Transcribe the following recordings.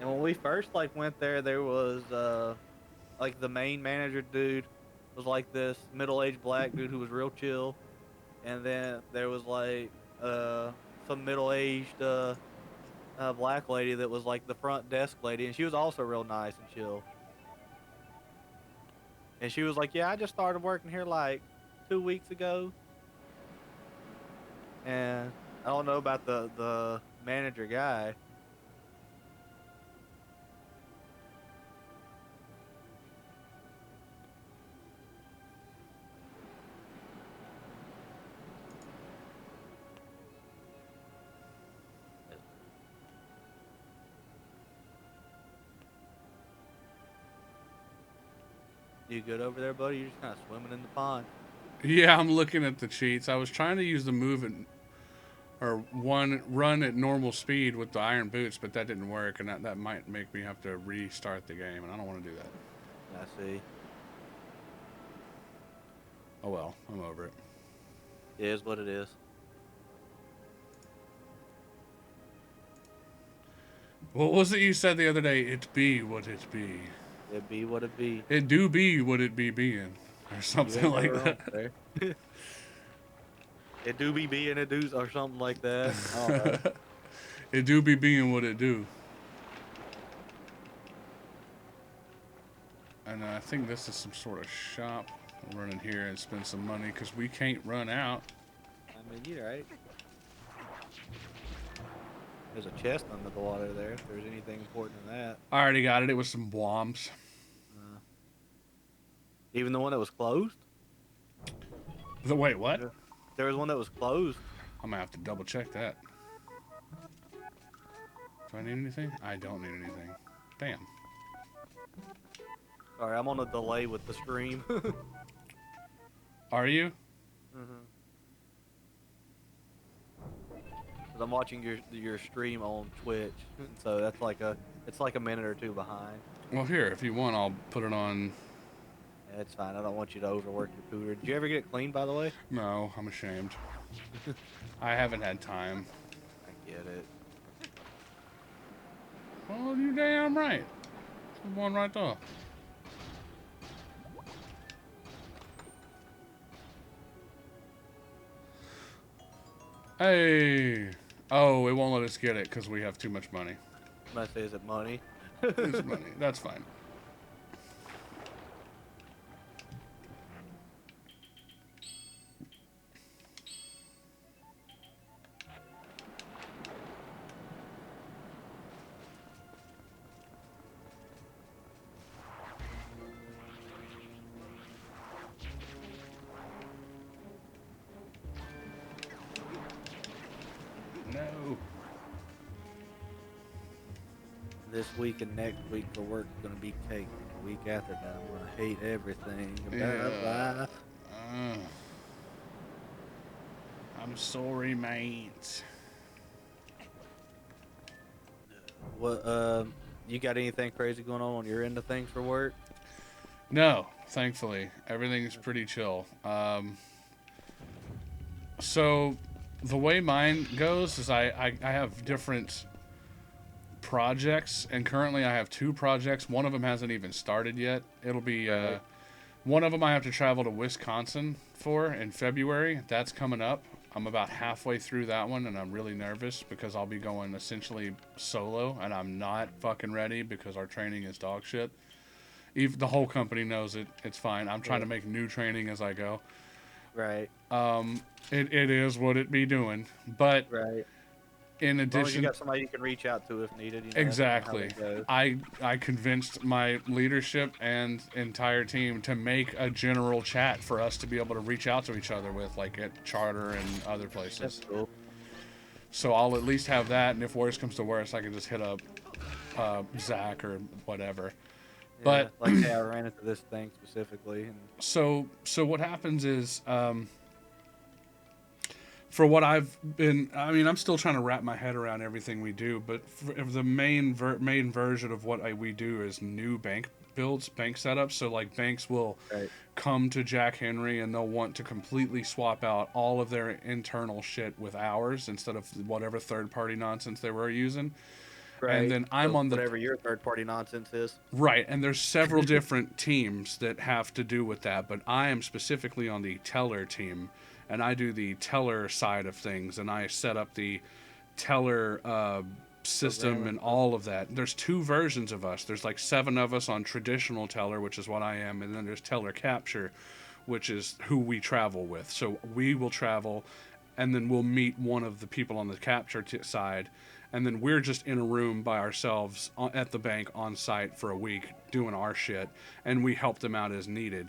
when we first like went there, there was like the main manager dude was like this middle-aged black dude who was real chill, and then there was like some middle-aged black lady that was like the front desk lady, and she was also real nice and chill. And she was like, "Yeah, I just started working here like 2 weeks ago, and I don't know about the manager guy." You good over there, buddy? You're just kind of swimming in the pond. Yeah, I'm looking at the cheats. I was trying to use the move or one run at normal speed with the iron boots, but that didn't work, and that might make me have to restart the game, and I don't want to do that. I see. Oh well, I'm over it. It is what it is. What was it you said the other day? It be what it be. It be what it be. It do be what it be being, or You something ain't like never wrong that. there. It do be being it do or something like that. I don't know. It do be being what it do. And I think this is some sort of shop. We'll run in here and spend some money because we can't run out. I mean, you're right. There's a chest under the water there. If there's anything important in that, I already got it. It was some bombs. uh, even the one that was closed. Wait, what? There was one that was closed. I'm gonna have to double check that. Do I need anything? I don't need anything. Damn. Sorry, I'm on a delay with the stream. Are you? Mm-hmm. Cause I'm watching your stream on Twitch, so that's like it's like a minute or two behind. Well, here, if you want, I'll put it on. Yeah, it's fine. I don't want you to overwork your pooter. Did you ever get it cleaned, by the way? No, I'm ashamed. I haven't had time. I get it. Well, you damn right. I'm one right there. Hey. Oh, it won't let us get it because we have too much money. I'm gonna say, is it money? It's money. That's fine. No. This week and next week for work is gonna be cake. The week after that, I'm gonna hate everything about Yeah. life. I'm sorry, mate. What you got anything crazy going on your end of things for work? No, thankfully. Everything's pretty chill. So the way mine goes is I have different projects, and currently I have two projects. One of them hasn't even started yet. It'll be one of them I have to travel to Wisconsin for in February. That's coming up. I'm about halfway through that one, and I'm really nervous because I'll be going essentially solo, and I'm not fucking ready because our training is dog shit. Even the whole company knows it. It's fine. I'm trying to make new training as I go. Right. It is what it be doing, but Right. in As long as you addition, got somebody you can reach out to if needed. You know, exactly, that's kinda how it goes. I convinced my leadership and entire team to make a general chat for us to be able to reach out to each other with, like at Charter and other That's places. cool. So I'll at least have that, and if worse comes to worse, I can just hit up Zach or whatever. Yeah, But like, hey, I ran into this thing specifically, and so what happens is, for what I've been, I mean, I'm still trying to wrap my head around everything we do, but for the main version of what we do is new bank builds, bank setups. So like banks will right. come to Jack Henry and they'll want to completely swap out all of their internal shit with ours instead of whatever third party nonsense they were using. And Right. then I'm So on the whatever your third party nonsense is. right, and there's several different teams that have to do with that, but I am specifically on the teller team, and I do the teller side of things, and I set up the teller system and all of that. There's two versions of us. There's like 7 of us on traditional teller, which is what I am, and then there's teller capture, which is who we travel with. So we will travel, and then we'll meet one of the people on the capture side, and then we're just in a room by ourselves at the bank on site for a week doing our shit, and we help them out as needed.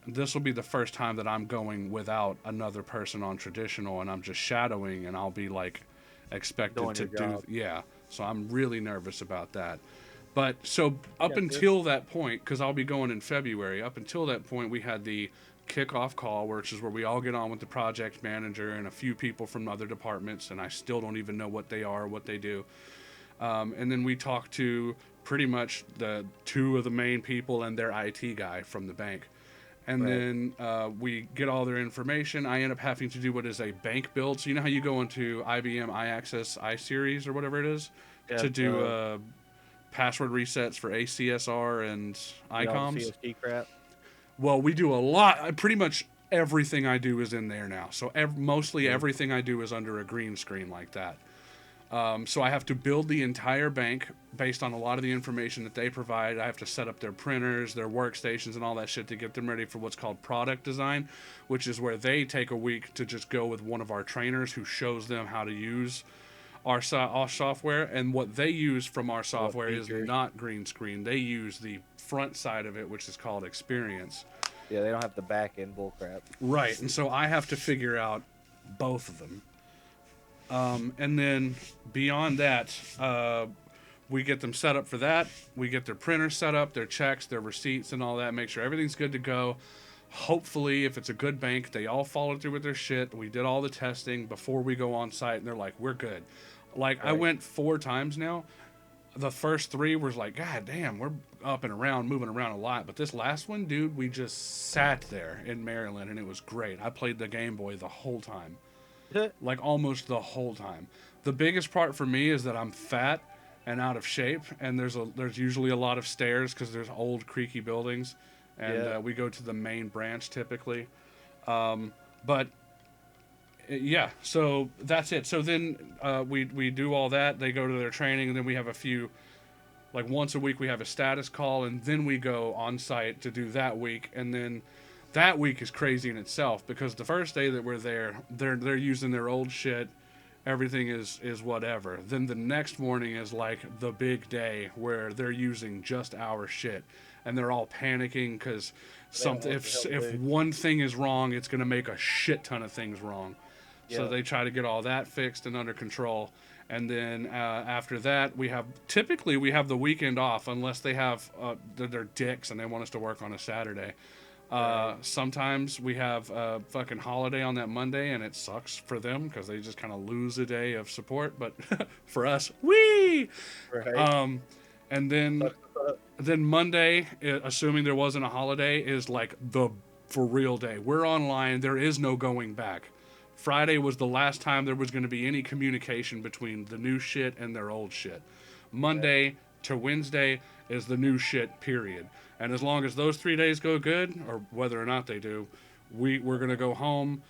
This will be the first time that I'm going without another person on traditional, and I'm just shadowing, and I'll be like expected Doing to your do, job. yeah. So I'm really nervous about that. But so up until that point, because I'll be going in February, up until that point, we had the kickoff call, which is where we all get on with the project manager and a few people from other departments, and I still don't even know what they are, what they do. And then we talk to pretty much the 2 of the main people and their IT guy from the bank. And then we get all their information. I end up having to do what is a bank build. So you know how you go into IBM iAccess iSeries or whatever it is to do password resets for ACSR and ICOMs? CSG crap. Well, we do a lot. Pretty much everything I do is in there now. So mostly everything I do is under a green screen like that. So I have to build the entire bank based on a lot of the information that they provide. I have to set up their printers, their workstations, and all that shit to get them ready for what's called product design, which is where they take a week to just go with one of our trainers who shows them how to use our software. And what they use from our software is not green screen. They use the front side of it, which is called experience. Yeah, they don't have the back end bullcrap. Right, and so I have to figure out both of them. And then beyond that, we get them set up for that. We get their printers set up, their checks, their receipts, and all that. Make sure everything's good to go. Hopefully, if it's a good bank, they all followed through with their shit. We did all the testing before we go on site, and they're like, we're good. Like, I went 4 times now. The first 3 was like, God damn, we're up and around, moving around a lot. But this last one, dude, we just sat there in Maryland, and it was great. I played the Game Boy the whole time. Like, almost the whole time. The biggest part for me is that I'm fat and out of shape, and there's usually a lot of stairs because there's old creaky buildings, and we go to the main branch typically. But yeah, so that's it. So then we do all that. They go to their training, and then we have a few, like once a week we have a status call, and then we go on site to do that week, and then that week is crazy in itself because the first day that we're there, they're using their old shit. Everything is whatever. Then the next morning is like the big day where they're using just our shit, and they're all panicking because if one thing is wrong, it's gonna make a shit ton of things wrong. Yeah. So they try to get all that fixed and under control. And then after that, we have the weekend off unless they have they're dicks and they want us to work on a Saturday. Sometimes we have a fucking holiday on that Monday, and it sucks for them because they just kind of lose a day of support. But for us, wee! Right. And then Monday, assuming there wasn't a holiday, is like the for real day. We're online. There is no going back. Friday was the last time there was going to be any communication between the new shit and their old shit. Monday to Wednesday is the new shit, period. And as long as those 3 days go good, or whether or not they do, we're going to go home.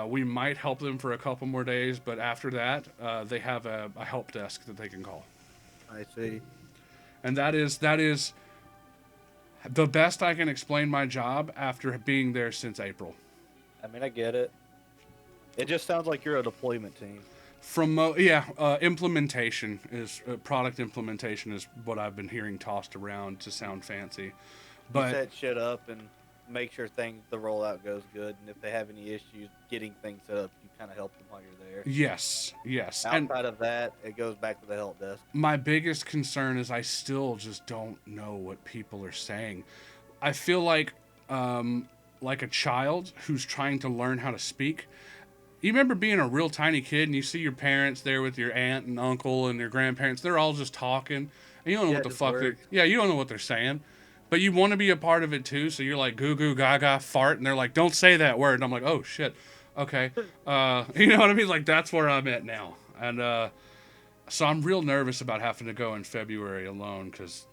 We might help them for a couple more days, but after that, they have a help desk that they can call. I see. And that is the best I can explain my job after being there since April. I mean, I get it. It just sounds like you're a deployment team. Implementation is product implementation is what I've been hearing tossed around to sound fancy. But you set shit up and make sure the rollout goes good, and if they have any issues getting things set up, you kind of help them while you're there. Yes. Outside of that, it goes back to the help desk. My biggest concern is I still just don't know what people are saying. I feel like a child who's trying to learn how to speak. You remember being a real tiny kid and you see your parents there with your aunt and uncle and your grandparents. They're all just talking. And you don't know what the fuck you don't know what they're saying. But you want to be a part of it too. So you're like goo goo gaga fart and they're like, don't say that word. And I'm like, oh shit. Okay. You know what I mean? Like that's where I'm at now. And So I'm real nervous about having to go in February alone because,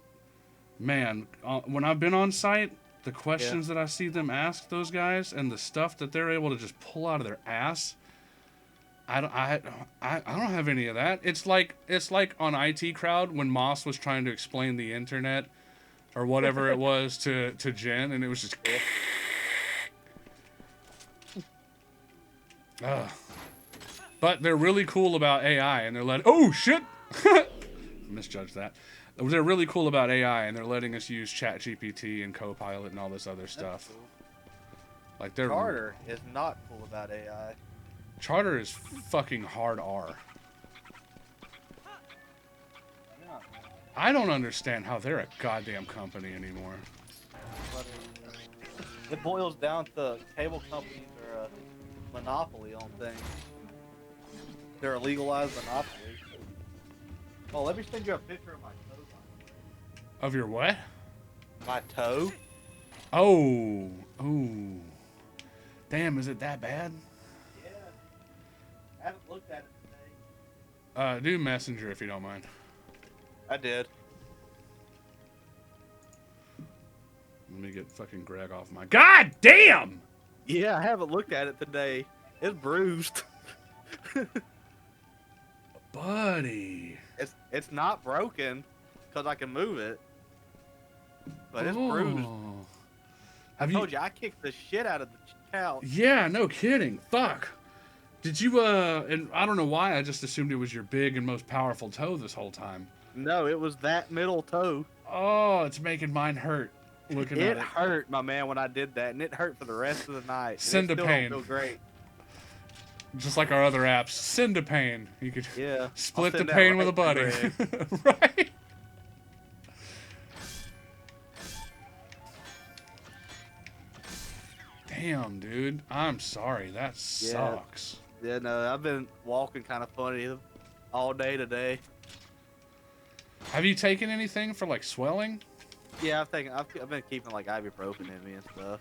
man, when I've been on site, the questions that I see them ask those guys and the stuff that they're able to just pull out of their ass, I don't have any of that. It's like on IT Crowd when Moss was trying to explain the internet or whatever it was to Jen, and it was just. But they're really cool about AI, and they're letting. Oh shit! Misjudged that. They're really cool about AI, and they're letting us use ChatGPT and Copilot and all this other stuff. Cool. Like they're. Charter is not cool about AI. Charter is fucking hard R. Yeah. I don't understand how they're a goddamn company anymore. But it boils down to cable companies are a monopoly on things. They're a legalized monopoly. Oh, let me send you a picture of my toe. Of your what? My toe? Oh. Ooh. Damn, is it that bad? Yeah. I haven't looked at it today. Do Messenger if you don't mind. I did. Let me get fucking Greg off my. God damn! Yeah, I haven't looked at it today. It's bruised. Buddy. It's not broken because I can move it, but it's bruised. I told you I kicked the shit out of the couch. Yeah, no kidding. Fuck. Did you and I don't know why I just assumed it was your big and most powerful toe this whole time. No, it was that middle toe. Oh, it's making mine hurt. Looking at it. It hurt, my man, when I did that, and it hurt for the rest of the night. Send a pain. Feel great. Just like our other apps, send a pain. You could split the pain with a buddy. Right? Damn, dude. I'm sorry. That sucks. Yeah, no, I've been walking kind of funny all day today. Have you taken anything for like swelling? Yeah, I've been keeping like ibuprofen in me and stuff.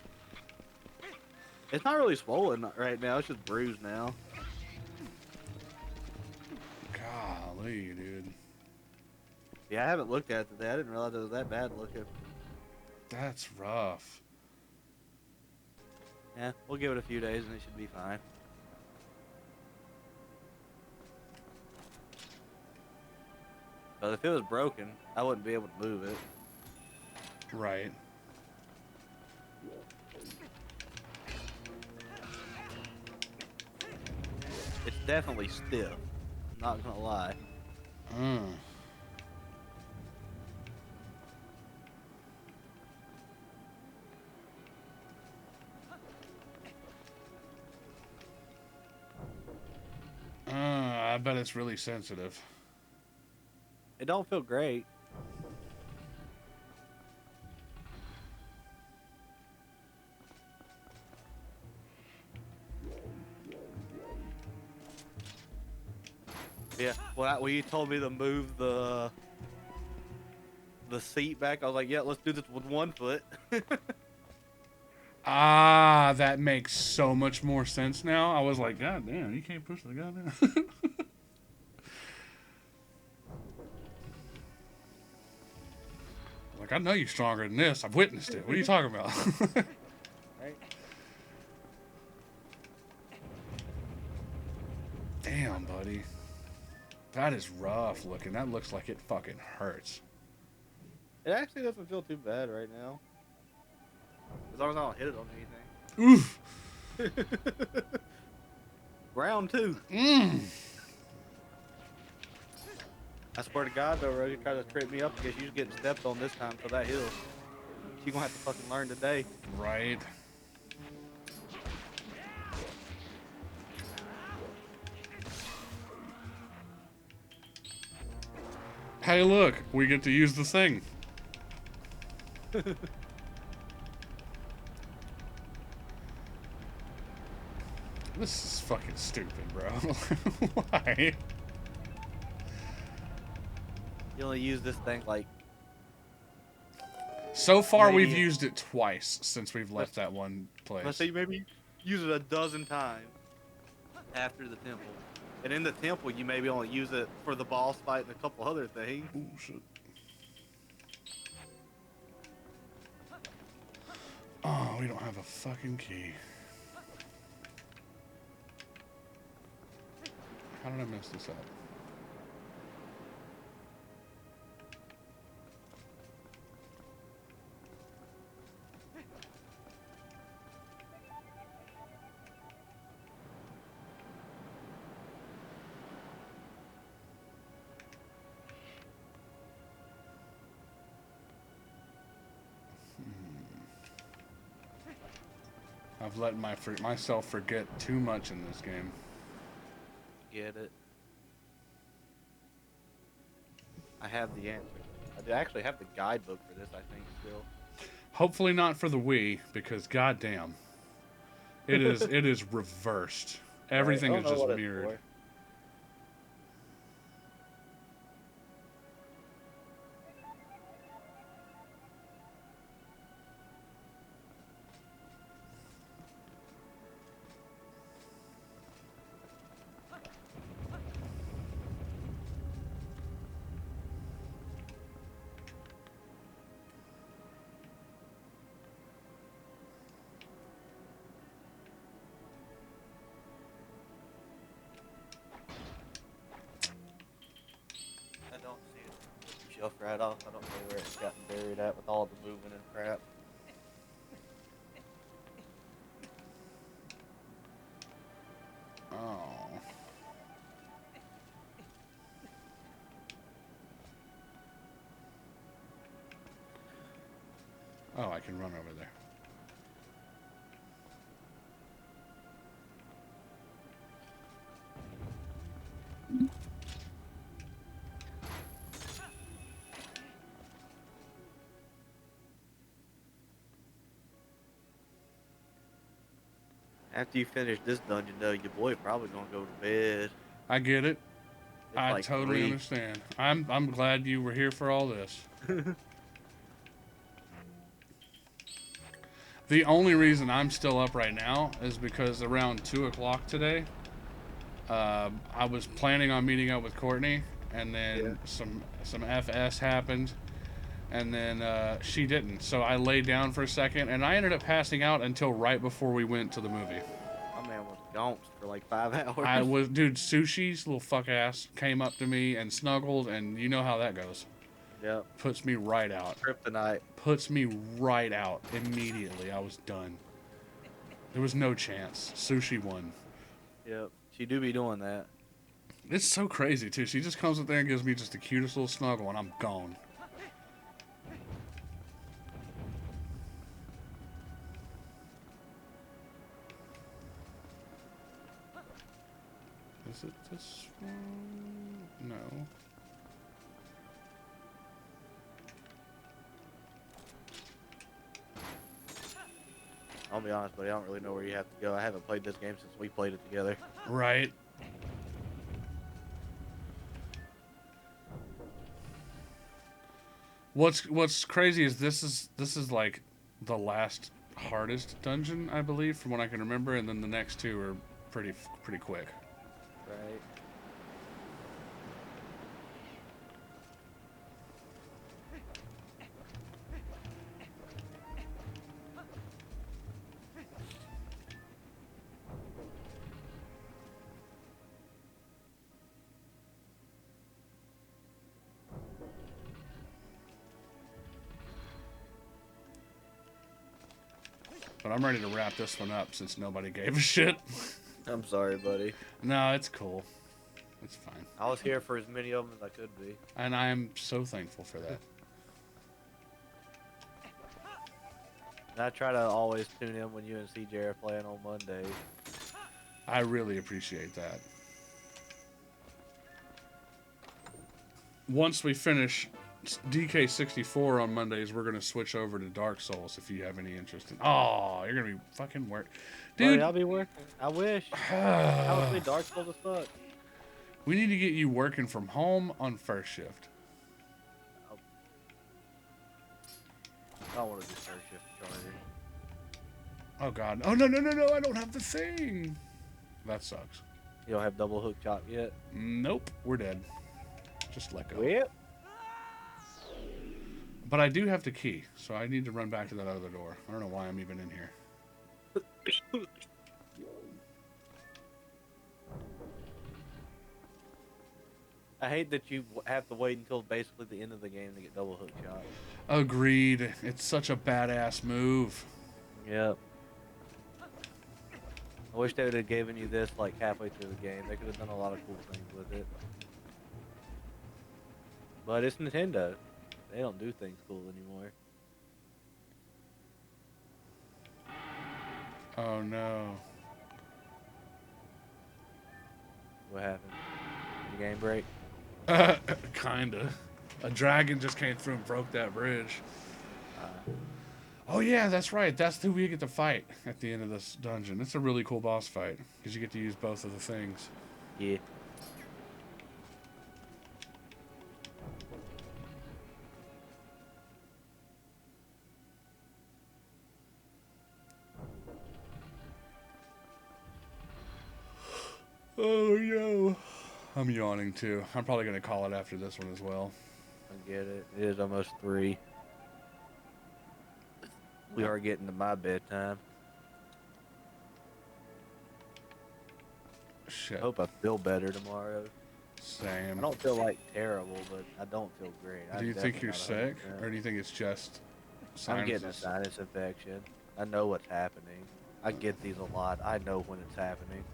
It's not really swollen right now. It's just bruised now. Golly, dude. Yeah, I haven't looked at it today. I didn't realize it was that bad looking. That's rough. Yeah, we'll give it a few days and it should be fine. But if it was broken, I wouldn't be able to move it. Right. It's definitely stiff. I'm not gonna lie. I bet it's really sensitive. It don't feel great. Yeah, when you told me to move the seat back, I was like, yeah, let's do this with one foot. Ah, that makes so much more sense now. I was like, God damn, you can't push the goddamn. Like, I know you're stronger than this. I've witnessed it. What are you talking about? Right? Damn, buddy. That is rough looking. That looks like it fucking hurts. It actually doesn't feel too bad right now. As long as I don't hit it on anything. Oof. Round 2. I swear to God, though, Rosie tried to trip me up because you was getting stepped on this time for that hill. You're gonna have to fucking learn today. Right. Hey, look, we get to use the thing. This is fucking stupid, bro. Why? You only use this thing like... So far, maybe we've used it twice since we've left that one place. Let's say maybe use it a dozen times after the temple. And in the temple, you maybe only use it for the boss fight and a couple other things. Oh shit. Oh, we don't have a fucking key. How did I mess this up? I've let myself forget too much in this game. Get it? I have the answer. I do actually have the guidebook for this, I think, still. Hopefully not for the Wii, because goddamn, it is reversed. Everything Right. is just mirrored. I don't see it. Shelf right off. I don't know where it's gotten buried at with all the moving and crap. Oh. Oh, I can run over there. After you finish this dungeon, though, your boy probably gonna go to bed. I get it. It's I like totally 3. understand. I'm glad you were here for all this. The only reason I'm still up right now is because around 2 o'clock today, I was planning on meeting up with Courtney, and then some FS happened, and then she didn't. So I laid down for a second, and I ended up passing out until right before we went to the movie. My man was gone for like 5 hours. I was, dude, Sushi's little fuck ass came up to me and snuggled, and you know how that goes. Yep. Puts me right out. Kryptonite. Puts me right out immediately. I was done. There was no chance. Sushi won. Yep. She do be doing that. It's so crazy, too. She just comes up there and gives me just the cutest little snuggle, and I'm gone. Is it this one? No. I'll be honest, buddy. I don't really know where you have to go. I haven't played this game since we played it together. Right. What's crazy is this is like the last hardest dungeon, I believe, from what I can remember, and then the next 2 are pretty quick. Right. But I'm ready to wrap this one up since nobody gave a shit. I'm sorry, buddy. No, it's cool. It's fine. I was here for as many of them as I could be. And I am so thankful for that. And I try to always tune in when you and CJ are playing on Mondays. I really appreciate that. Once we finish DK64 on Mondays, we're going to switch over to Dark Souls if you have any interest in. Oh, you're going to be fucking work. Dude, Buddy, I'll be working. I wish. I would play Dark Souls as fuck. We need to get you working from home on first shift. I don't want to do first shift charger. Oh, God. Oh, no, I don't have the thing. That sucks. You don't have double hook chop yet? Nope, we're dead. Just let go. Well. But I do have the key, so I need to run back to that other door. I don't know why I'm even in here. I hate that you have to wait until basically the end of the game to get double hook shot. Agreed. It's such a badass move. Yep. I wish they would have given you this like halfway through the game. They could have done a lot of cool things with it. But it's Nintendo. They don't do things cool anymore. Oh no. What happened? Your game break? Kinda. A dragon just came through and broke that bridge. Oh yeah, that's right. That's who we get to fight at the end of this dungeon. It's a really cool boss fight because you get to use both of the things. Yeah. Oh no. I'm yawning too. I'm probably gonna call it after this one as well. I get it. It is almost 3. We are getting to my bedtime. Shit. I hope I feel better tomorrow. Same. I don't feel like terrible, but I don't feel great. Do you think you're sick, or do you think it's just sinuses? I'm getting a sinus infection. I know what's happening. I get these a lot. I know when it's happening.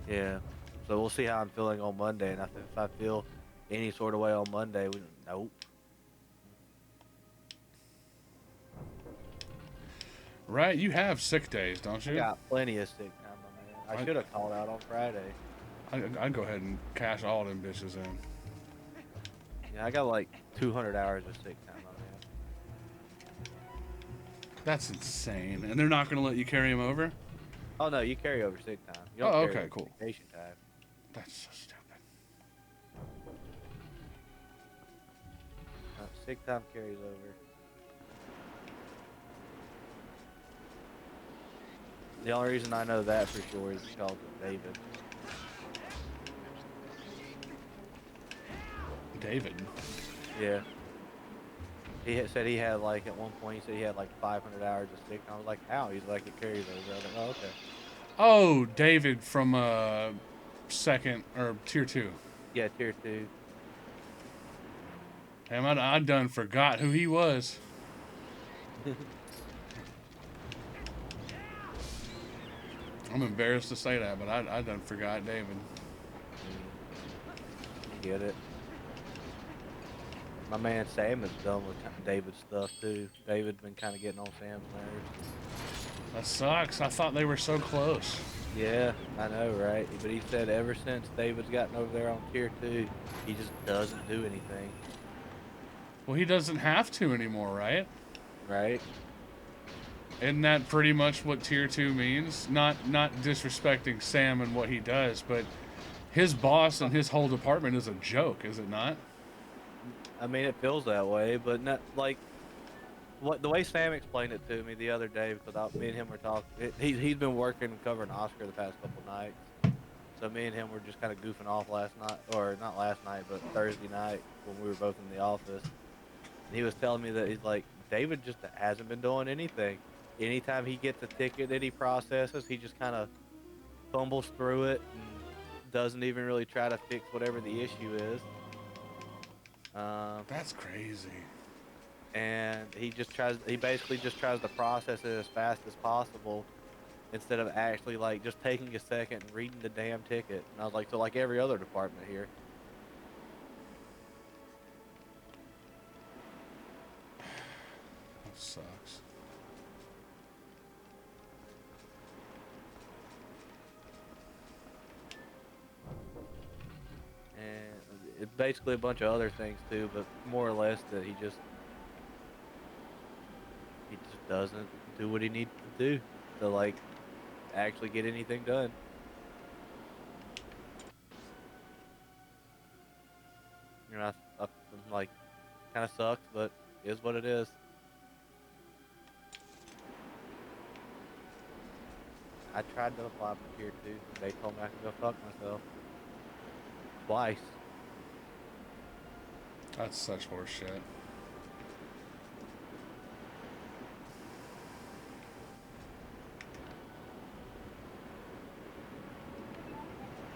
Yeah. So we'll see how I'm feeling on Monday, and if I feel any sort of way on Monday, nope. Right, you have sick days, don't you? I got plenty of sick time, my man. I should have called out on Friday. I'd go ahead and cash all them bitches in. Yeah, I got like 200 hours of sick time, my man. That's insane. And they're not going to let you carry them over? Oh no, you carry over sick time. You don't carry over cool. Vacation time. That's so stupid. Sick time carries over. The only reason I know that for sure is because of David. David? Yeah. He said he had like, at one point, he said he had like 500 hours of sick time. I was like, how? He's like, it carries over. I was like, oh, okay. Oh, David from second, or tier 2. Yeah, tier 2. Damn, I done forgot who he was. I'm embarrassed to say that, but I done forgot David. Get it. My man Sam is done with David's stuff too. David's been kind of getting on Sam's nerves. That sucks. I thought they were so close. Yeah, I know, right? But he said ever since David's gotten over there on tier 2, he just doesn't do anything. Well, he doesn't have to anymore, right? Right? Isn't that pretty much what tier 2 means? Not disrespecting Sam and what he does, but his boss and his whole department is a joke, is it not? I mean, it feels that way, but not like the way Sam explained it to me the other day, because me and him were talking. He's been working covering Oscar the past couple nights, so me and him were just kind of goofing off last night, or not last night, but Thursday night when we were both in the office. And he was telling me that he's like, David just hasn't been doing anything. Anytime he gets a ticket that he processes, he just kind of fumbles through it and doesn't even really try to fix whatever the issue is. That's crazy. And he basically just tries to process it as fast as possible instead of actually like just taking a second and reading the damn ticket. And I was like, so like every other department here. That sucks. And it's basically a bunch of other things too, but more or less that he just doesn't do what he needs to do to like actually get anything done. You know, I'm like, kind of sucks, but it is what it is. I tried to apply for tier 2. They told me I could go fuck myself. Twice. That's such horse shit.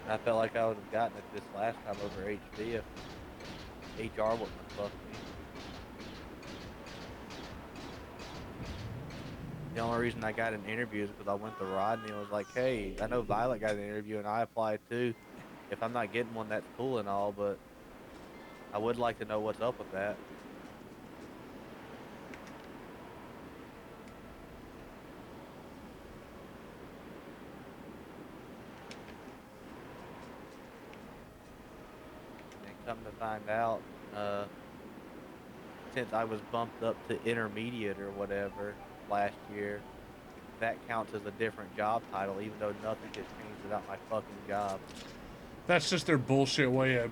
I felt like I would have gotten it this last time over HD if HR wouldn't have fucked me. The only reason I got an interview is because I went to Rodney and was like, hey, I know Violet got an interview and I applied too. If I'm not getting one, that's cool and all, but I would like to know what's up with that. And come to find out, since I was bumped up to intermediate or whatever last year, that counts as a different job title, even though nothing gets changed about my fucking job. That's just their bullshit way of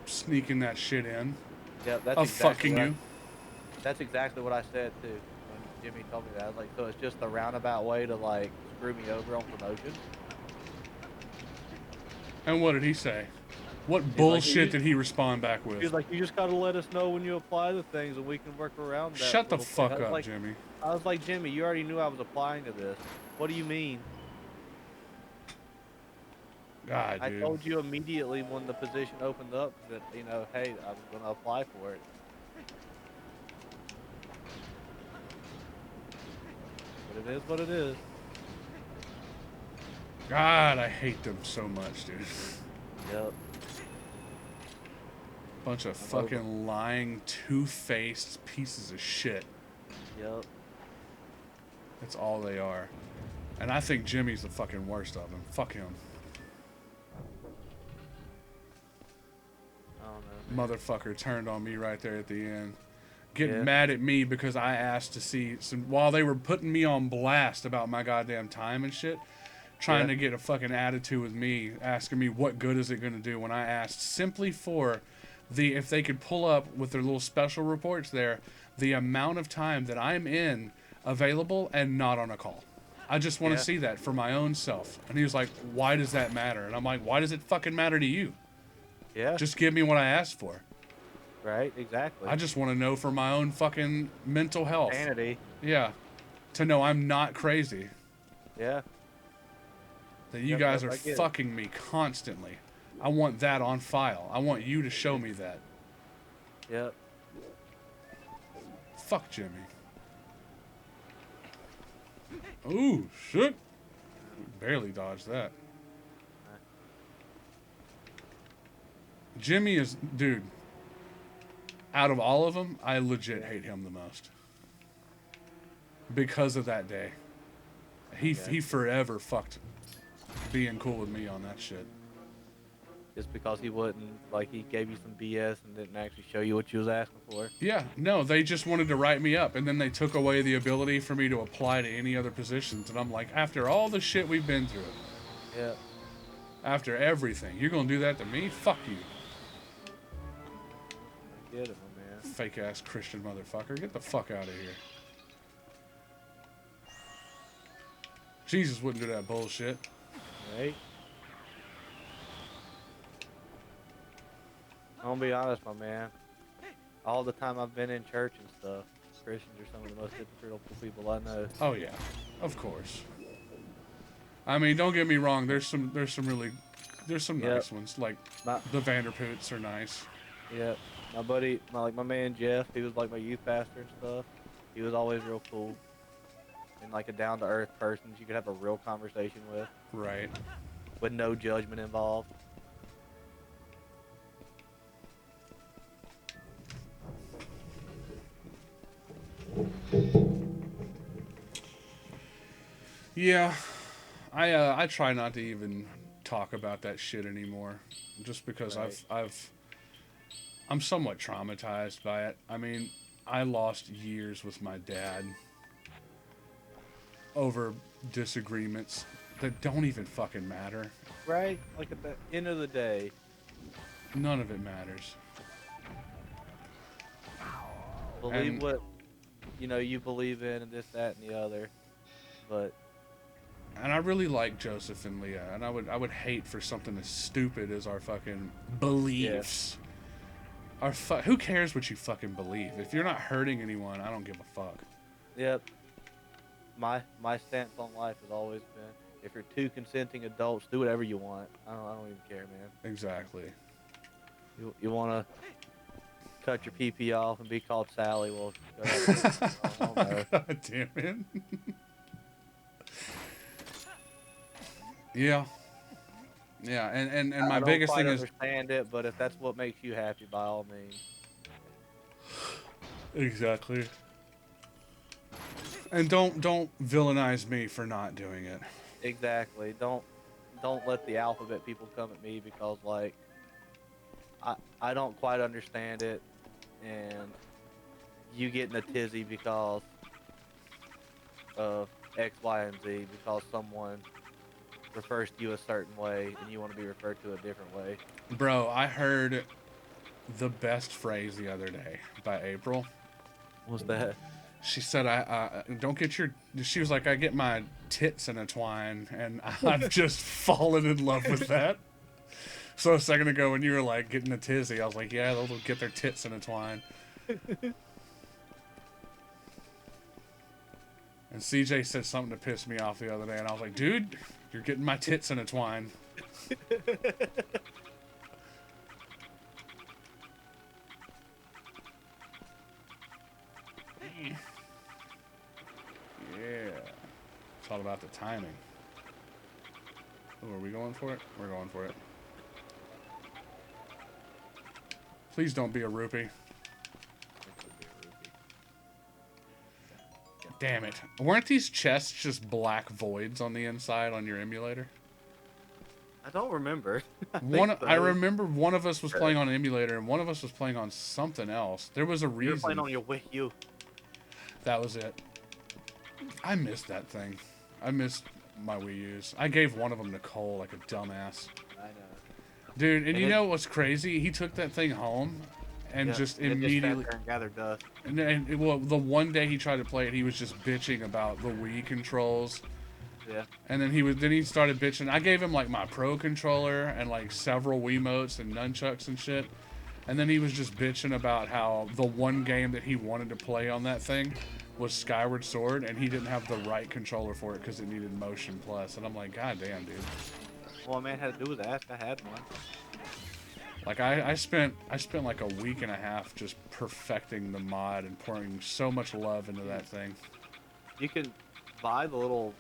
sneaking that shit in. Yep, that's Of exactly fucking you. that's exactly what I said too. When Jimmy told me that, I was like, so it's just a roundabout way to like screw me over on promotion. And what did he say? What He's like, bullshit did he respond back with? He's like, you just gotta let us know when you apply to things, and we can work around that. Shut the little thing." fuck up, Jimmy. I was like, Jimmy, you already knew I was applying to this. What do you mean? God, I dude. told you immediately when the position opened up that, you know, hey, I'm gonna apply for it. But it is what it is. God, I hate them so much, dude. Yep. Bunch of fucking lying, two-faced pieces of shit. Yep. That's all they are. And I think Jimmy's the fucking worst of them. Fuck him. I don't know. Motherfucker turned on me right there at the end. Getting mad at me because I asked to see some... While they were putting me on blast about my goddamn time and shit, trying to get a fucking attitude with me, asking me what good is it going to do when I asked simply for the... If they could pull up with their little special reports there, the amount of time that I'm in available and not on a call. I just want to see that for my own self. And he was like, why does that matter? And I'm like, why does it fucking matter to you? Yeah. Just give me what I asked for. Right, exactly. I just want to know for my own fucking mental health. Sanity. Yeah. To know I'm not crazy. Yeah. That you guys are fucking me constantly. I want that on file. I want you to show me that. Yep. Fuck Jimmy. Ooh, shit. Barely dodged that. Jimmy is, dude, out of all of them, I legit hate him the most. Because of that day. He forever fucked being cool with me on that shit. Just because he wouldn't, like, he gave you some BS and didn't actually show you what you was asking for. Yeah, no, they just wanted to write me up, and then they took away the ability for me to apply to any other positions, and I'm like, after all the shit we've been through, Yeah. after everything, you're gonna do that to me? Fuck you. I get it, my man. Fake-ass Christian motherfucker. Get the fuck out of here. Jesus wouldn't do that bullshit. Right? I'm gonna be honest, my man. All the time I've been in church and stuff, Christians are some of the most hypocritical people I know. Oh yeah, of course. I mean, don't get me wrong. There's some nice ones. Like the Vanderpoots are nice. Yeah, my buddy, my man Jeff, he was like my youth pastor and stuff. He was always real cool and like a down to earth person you could have a real conversation with. Right. With no judgment involved. Yeah, I try not to even talk about that shit anymore, just because I'm somewhat traumatized by it. I mean, I lost years with my dad over disagreements that don't even fucking matter. Right? Like at the end of the day, none of it matters. Believe what you believe in and this, that, and the other, but And I really like Joseph and Leah, and I would hate for something as stupid as our fucking beliefs. Yeah. Who cares what you fucking believe? If you're not hurting anyone, I don't give a fuck. Yep. My stance on life has always been, if you're two consenting adults, do whatever you want. I don't even care, man. Exactly. You want to cut your pee off and be called Sally? Well, God damn it. Yeah. Yeah, and my biggest thing is... I don't quite understand it, but if that's what makes you happy, by all means. Exactly. And don't villainize me for not doing it. Exactly. Don't let the alphabet people come at me because, like, I don't quite understand it, and you get in a tizzy because of X, Y, and Z, because someone refers to you a certain way and you want to be referred to a different way. Bro, I heard the best phrase the other day by April. What's that? She said, "I don't get your." She was like, "I get my tits in a twine," and I've just fallen in love with that. So a second ago, when you were like getting a tizzy, I was like, "Yeah, they'll get their tits in a twine." And CJ said something to piss me off the other day, and I was like, "Dude, you're getting my tits in a twine." Yeah. It's all about the timing. Oh, are we going for it? We're going for it. Please don't be a rupee. Damn it. Weren't these chests just black voids on the inside on your emulator? I don't remember. I remember one of us was playing on an emulator and one of us was playing on something else. There was a reason. You were playing on your Wii U. That was it. I missed that thing. I missed my Wii U's. I gave one of them to Cole like a dumbass. I know. Dude, and you know what's crazy? He took that thing home and just immediately... Just sat there and gathered dust. And well, the one day he tried to play it, he was just bitching about the Wii controls. Yeah. And then he started bitching. I gave him like my Pro controller and like several Wiimotes and nunchucks and shit. And then he was just bitching about how the one game that he wanted to play on that thing was Skyward Sword, and he didn't have the right controller for it because it needed Motion Plus. And I'm like, God damn, dude. All a man had to do was ask. I had one. Like I spent like a week and a half just perfecting the mod and pouring so much love into that thing. You can buy the little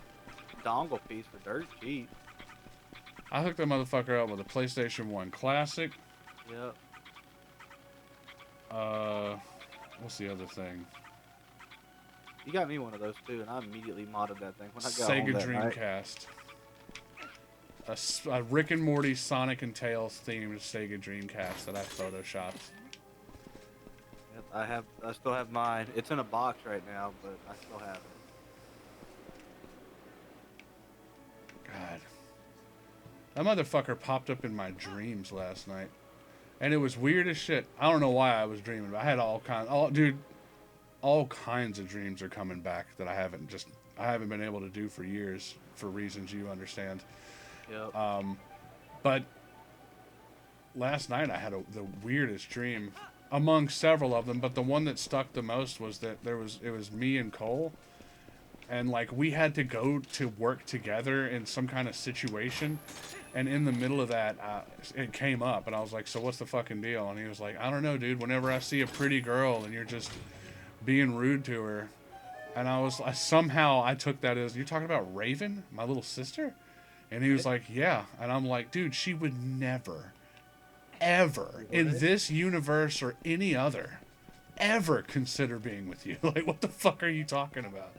dongle piece for dirt cheap. I hooked that motherfucker up with a PlayStation 1 Classic. Yep. What's the other thing? You got me one of those too, and I immediately modded that thing when I got Sega home that Dreamcast. A Rick and Morty Sonic and Tails themed Sega Dreamcast that I photoshopped. Yep, I still have mine. It's in a box right now, but I still have it. God. That motherfucker popped up in my dreams last night. And it was weird as shit. I don't know why I was dreaming, but I had all kinds of dreams are coming back that I haven't been able to do for years for reasons you understand. Yep. But last night I had the weirdest dream among several of them, but the one that stuck the most was that it was me and Cole, and like we had to go to work together in some kind of situation, and in the middle of that it came up and I was like, so what's the fucking deal? And he was like, I don't know, dude, whenever I see a pretty girl and you're just being rude to her. And somehow I took that as, you're talking about Raven, my little sister? And he was like, yeah. And I'm like, dude, she would never, ever, in this universe or any other, ever consider being with you. Like, what the fuck are you talking about?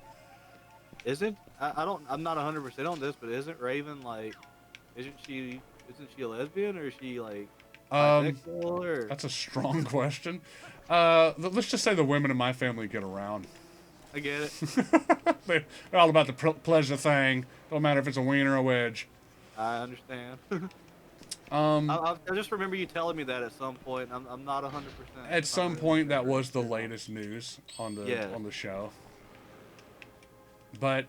I'm not 100% on this, but isn't Raven, like, isn't she a lesbian, or is she, like, bisexual, or? That's a strong question. Let's just say the women in my family get around. I get it. They're all about the pleasure thing. Don't matter if it's a ween or a wedge. I understand. I just remember you telling me that at some point. I'm not 100%. At some point, that was the latest news on the show. But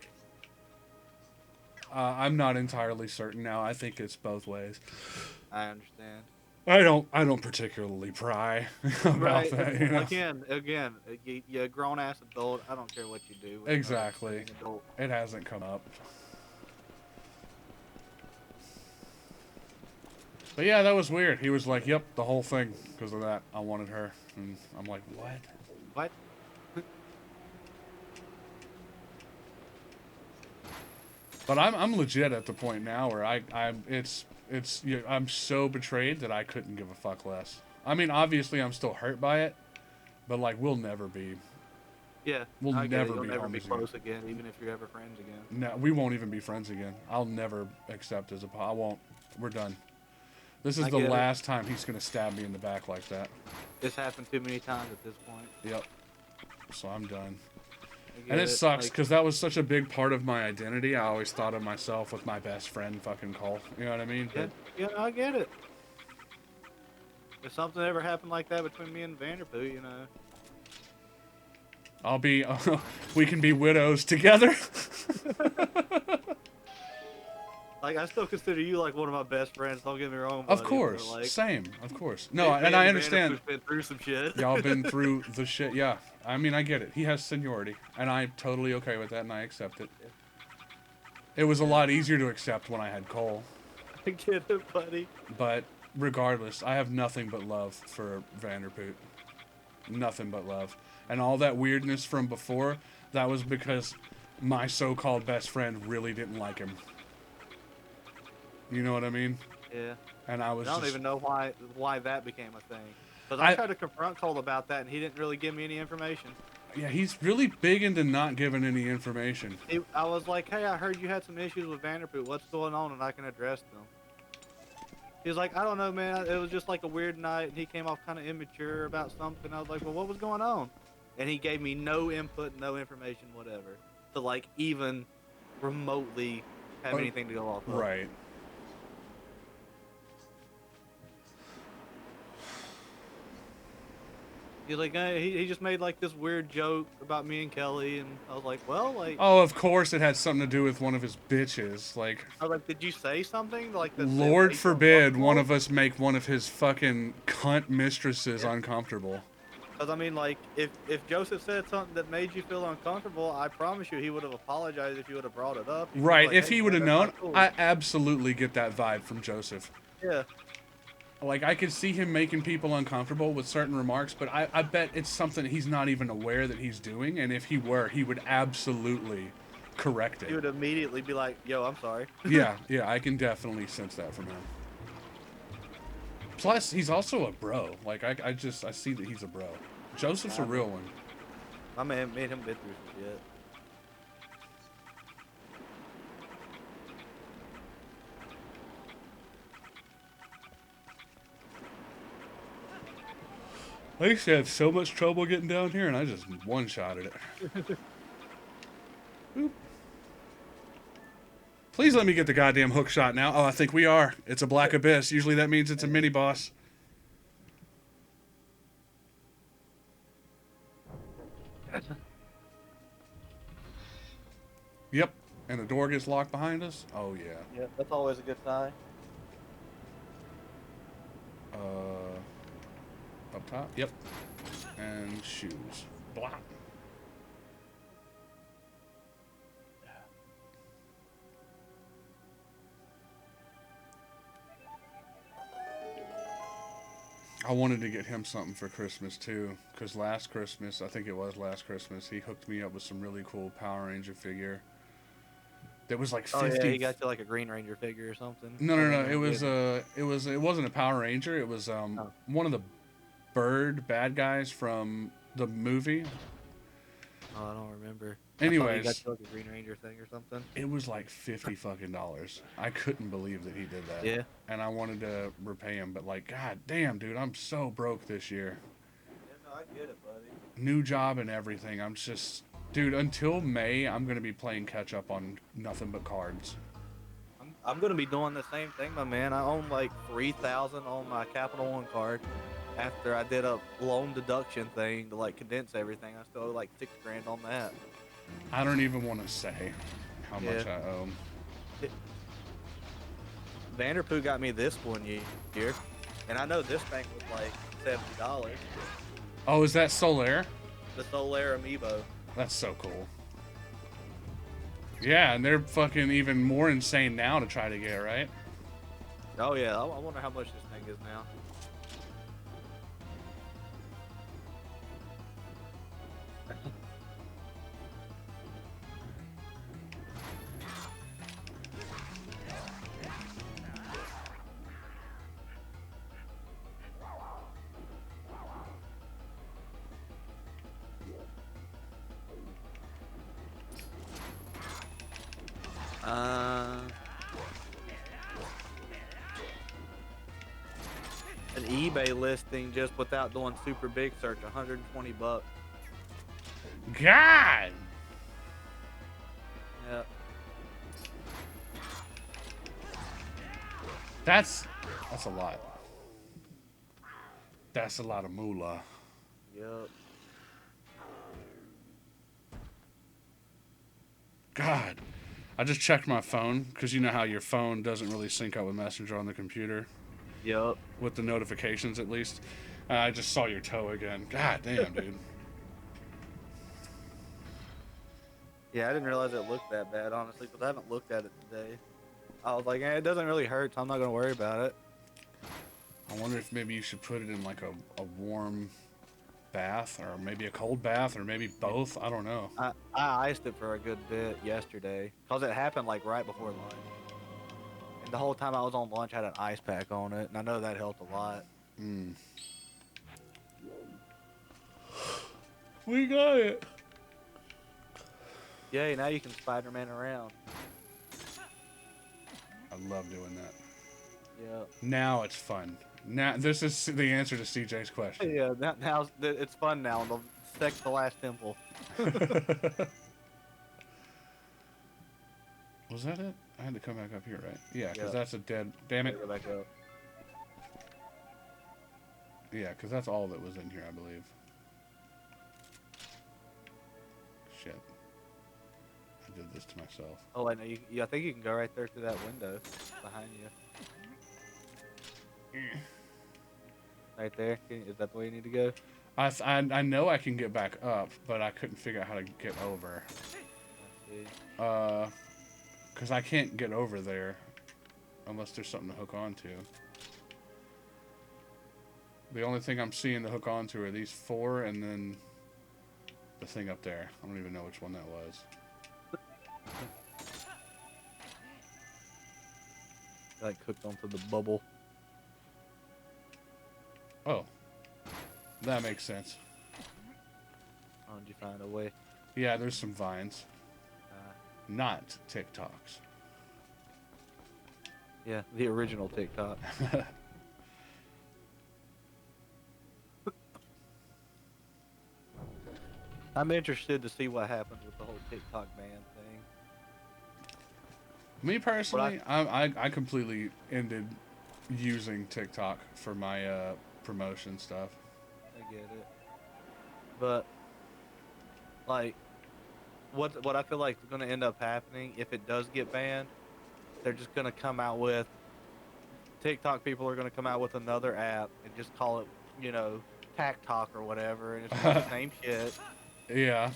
I'm not entirely certain now. I think it's both ways. I understand. I don't particularly pry about Right. that. You know? Again, you a grown ass adult. I don't care what you do. With Exactly. an adult. It hasn't come up. But yeah, that was weird. He was like, "Yep, the whole thing because of that. I wanted her," and I'm like, "What?" What? But I'm legit at the point now where I'm so betrayed that I couldn't give a fuck less. I mean, obviously I'm still hurt by it, but like we'll never be. Yeah. We'll I get it. never You'll be never be homies again. close again, even if you're ever friends again. No, we won't even be friends again. I'll never accept as I won't. We're done. This is I the get it. last time he's gonna stab me in the back like that. It's happened too many times at this point. Yep. So I'm done. I And get it sucks like, because that was such a big part of my identity. I always thought of myself with my best friend fucking Cole. You know what I mean? yeah, yeah, I get it. If something ever happened like that between me and Vanderpool, you know. I'll be. We can be widows together. Like, I still consider you like one of my best friends. Don't get me wrong. Of buddy, course, but, like, same. Of course. No, me and I Vanderpool's understand. been through some shit. Y'all been through the shit. Yeah, I mean, I get it. He has seniority, and I'm totally okay with that, and I accept it. It was a lot easier to accept when I had Cole, I get it, buddy. but regardless, I have nothing but love for Vanderpoot. Nothing but love. And all that weirdness from before, that was because my so-called best friend really didn't like him. You know what I mean? Yeah. And I was I don't just, even know why that became a thing. Because I tried to confront Cole about that, and he didn't really give me any information. yeah, he's really big into not giving any information. I was like, hey, I heard you had some issues with Vanderpool. What's going on? And I can address them. He was like, I don't know, man. It was just like a weird night, and he came off kind of immature about something. I was like, well, what was going on? And he gave me no input, no information, whatever, to like even remotely have anything to go off of. Right. He's like, he just made like this weird joke about me and Kelly, and I was like, well, like, Oh, of course it had something to do with one of his bitches. Like, I was like, did you say something? Like, that Lord made you forbid uncomfortable? one of us make one of his fucking cunt mistresses uncomfortable. Because I mean, like, if Joseph said something that made you feel uncomfortable, I promise you he would have apologized if you would have brought it up. Right, Like, if hey, he would have man, known, that's not cool. I absolutely get that vibe from Joseph. Yeah. Like, I could see him making people uncomfortable with certain remarks, but I bet it's something he's not even aware that he's doing, and if he were, he would absolutely correct He would it. immediately be like, yo, I'm sorry. Yeah, I can definitely sense that from him. Plus, he's also a bro. Like, I see that he's a bro. Joseph's a real one. My man made him been through some shit. I used to have so much trouble getting down here, and I just one-shotted it. Boop. Please let me get the goddamn hook shot now. Oh, I think we are. It's a black abyss. Usually that means it's a mini-boss. Yep. And the door gets locked behind us? Oh, yeah. Yeah, that's always a good sign. Up top? Yep. And shoes. Blah. I wanted to get him something for Christmas too, because last Christmas, I think it was last Christmas, he hooked me up with some really cool Power Ranger figure. That was like 50. Oh yeah, he got you like a Green Ranger figure or something. No. It wasn't a Power Ranger. It was one of the bird bad guys from the movie. Oh, I don't remember. Anyways, he got you like a Green Ranger thing or something. it was like $50 fucking. I couldn't believe that he did that. Yeah. And I wanted to repay him, but like, god damn, dude, I'm so broke this year. Yeah, no, I get it, buddy. New job and everything. I'm just, dude, until May, I'm gonna be playing catch up on nothing but cards. I'm gonna be doing the same thing, my man. I own like 3,000 on my Capital One card. After I did a loan deduction thing to like condense everything, I still owe like $6 grand on that. I don't even want to say how much I owe. It, Vanderpoo got me this one year, and I know this thing was like $70. Oh, is that Solaire? The Solaire amiibo. That's so cool. Yeah, and they're fucking even more insane now to try to get, right? Oh yeah, I wonder how much this thing is now. An eBay listing just without doing super big search, $120. God! Yeah. That's a lot. That's a lot of moolah. Yep. God. I just checked my phone, because you know how your phone doesn't really sync up with Messenger on the computer? Yep. With the notifications, at least. I just saw your toe again. God damn, dude. Yeah, I didn't realize it looked that bad, honestly, because I haven't looked at it today. I was like, it doesn't really hurt, so I'm not going to worry about it. I wonder if maybe you should put it in like a warm bath, or maybe a cold bath, or maybe both. I don't know. I iced it for a good bit yesterday, because it happened like right before lunch. And the whole time I was on lunch, I had an ice pack on it, and I know that helped a lot. Mm. We got it. Yay, now you can Spider-Man around. I love doing that. Yeah. Now it's fun. Now this is the answer to CJ's question. Yeah, now it's fun now. The second to last temple. Was that it? I had to come back up here, right? Yeah, because Yeah. that's a dead... Damn it. Go back up. Yeah, because that's all that was in here, I believe. Shit. I did this to myself. Oh, wait, no, I think you can go right there through that window behind you. Right there. Is that the way you need to go? I know I can get back up, but I couldn't figure out how to get over. Let's see. Because I can't get over there unless there's something to hook onto. The only thing I'm seeing to hook onto are these four, and then the thing up there. I don't even know which one that was. Like hooked onto the bubble. Oh. That makes sense. How did you find a way? Yeah, there's some vines. Not TikToks. Yeah, the original TikTok. I'm interested to see what happens with the whole TikTok ban thing. Me personally, I completely ended using TikTok for my promotion stuff. I get it. But, like, what I feel like is going to end up happening if it does get banned, they're just going to come out with, TikTok people are going to come out with another app and just call it, you know, TikTok or whatever, and it's not the same shit. Yeah.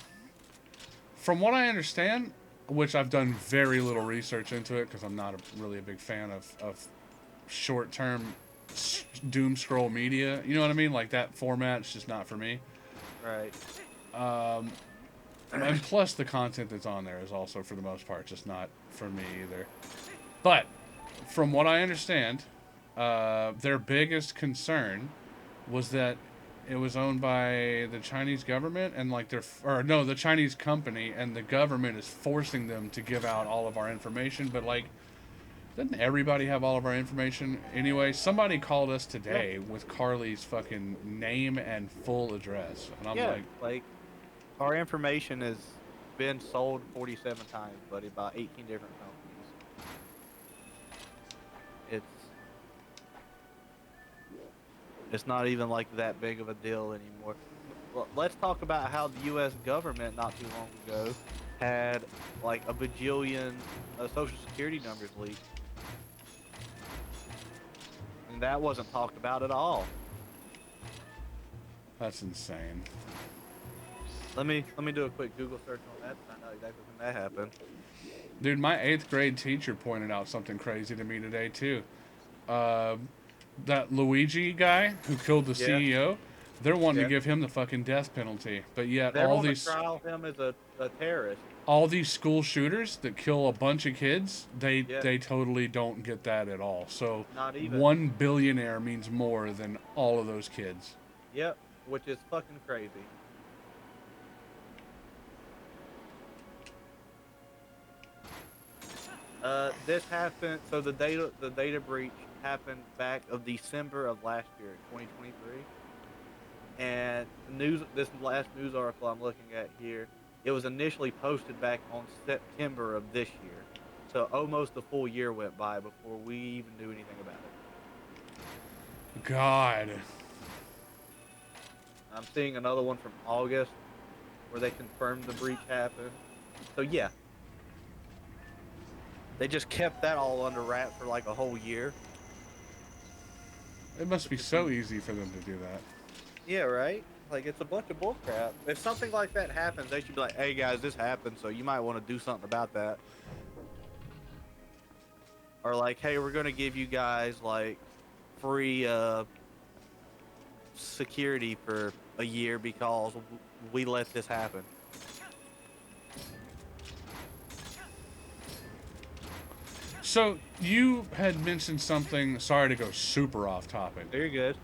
From what I understand, which I've done very little research into it because I'm not really a big fan of short-term doom scroll media. You know what I mean? Like that format's just not for me. Right. And plus the content that's on there is also for the most part just not for me either. But from what I understand, their biggest concern was that it was owned by the Chinese government and like the Chinese company, and the government is forcing them to give out all of our information. But like, doesn't everybody have all of our information anyway? Somebody called us today with Carly's fucking name and full address, and I'm like our information has been sold 47 times, buddy, by 18 different companies. It's not even like that big of a deal anymore. Well, let's talk about how the U.S. government not too long ago had like a bajillion social security numbers leaked, and that wasn't talked about at all. That's insane. Let me do a quick Google search on that to find out exactly when that happened. Dude, my 8th grade teacher pointed out something crazy to me today too. That Luigi guy who killed the Yeah, CEO, they're wanting to yeah. give him the fucking death penalty, but yet They're on the trial of him as a terrorist. all these school shooters that kill a bunch of kids, Yeah, they totally don't get that at all. So not even. one billionaire means more than all of those kids. Yep, which is fucking crazy. This happened. So the data breach happened back of December of last year, 2023. And this last news article I'm looking at here, it was initially posted back on September of this year. So almost a full year went by before we even knew anything about it. God. I'm seeing another one from August where they confirmed the breach happened. So yeah, they just kept that all under wraps for like a whole year. It must be so easy for them to do that. Yeah, right? Like, it's a bunch of bullcrap. If something like that happens, they should be like, hey, guys, this happened, so you might want to do something about that. Or like, hey, we're going to give you guys, like, free security for a year because we let this happen. So, you had mentioned something, sorry to go super off topic. Very good.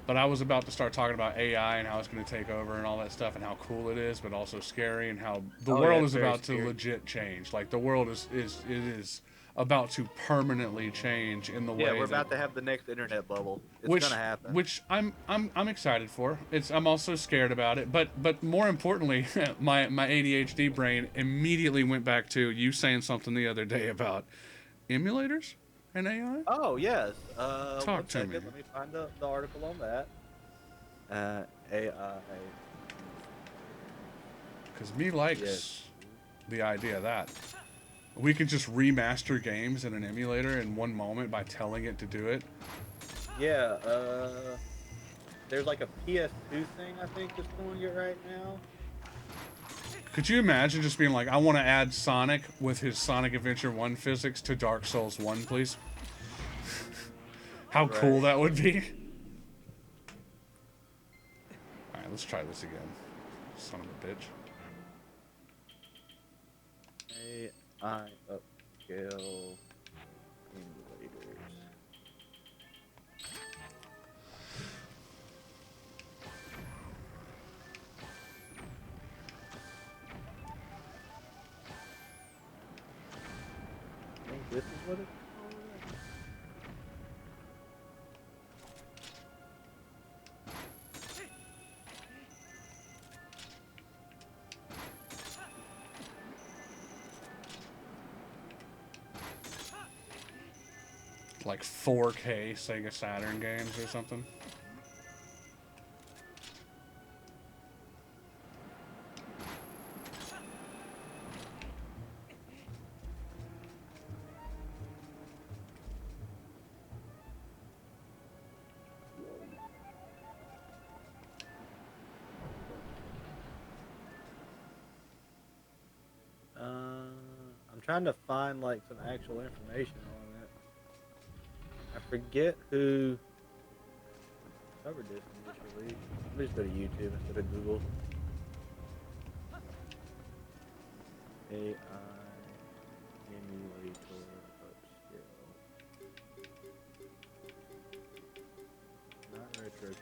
But I was about to start talking about AI and how it's going to take over and all that stuff and how cool it is, but also scary, and how the world is about to legit change. Like, the world is about to permanently change in the way. Yeah, we're about to have the next internet bubble. It's gonna happen. Which I'm excited for. I'm also scared about it. But more importantly, my ADHD brain immediately went back to you saying something the other day about emulators and AI. Oh yes. Talk to me. Let me find the article on that. AI. Because me likes the idea of that. We could just remaster games in an emulator in one moment by telling it to do it. Yeah, there's like a PS2 thing I think that's doing it right now. Could you imagine just being like, I want to add Sonic with his Sonic Adventure 1 physics to Dark Souls 1, please? How cool that would be. Alright, let's try this again. Son of a bitch. AI upscale emulators. I think this is what it's called. Like 4K Sega Saturn games or something. I'm trying to find like some actual information on it. I forget who covered this initially. Let me just go to YouTube instead of Google. AI emulator upscale. Not retro king.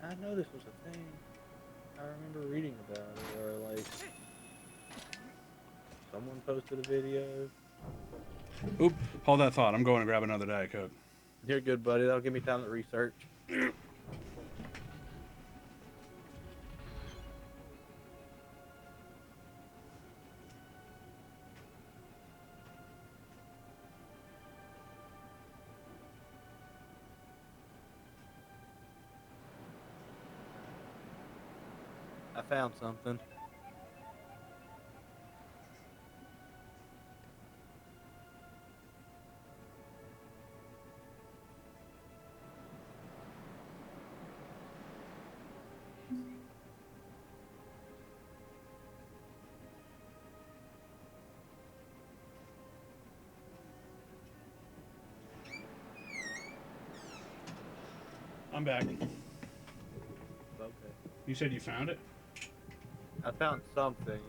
I know this was a thing. I remember reading about it, or like someone posted a video. Oop, hold that thought. I'm going to grab another Diet Coke. You're good, buddy. That'll give me time to research. I found something. I'm back. Okay. You said you found it? I found something.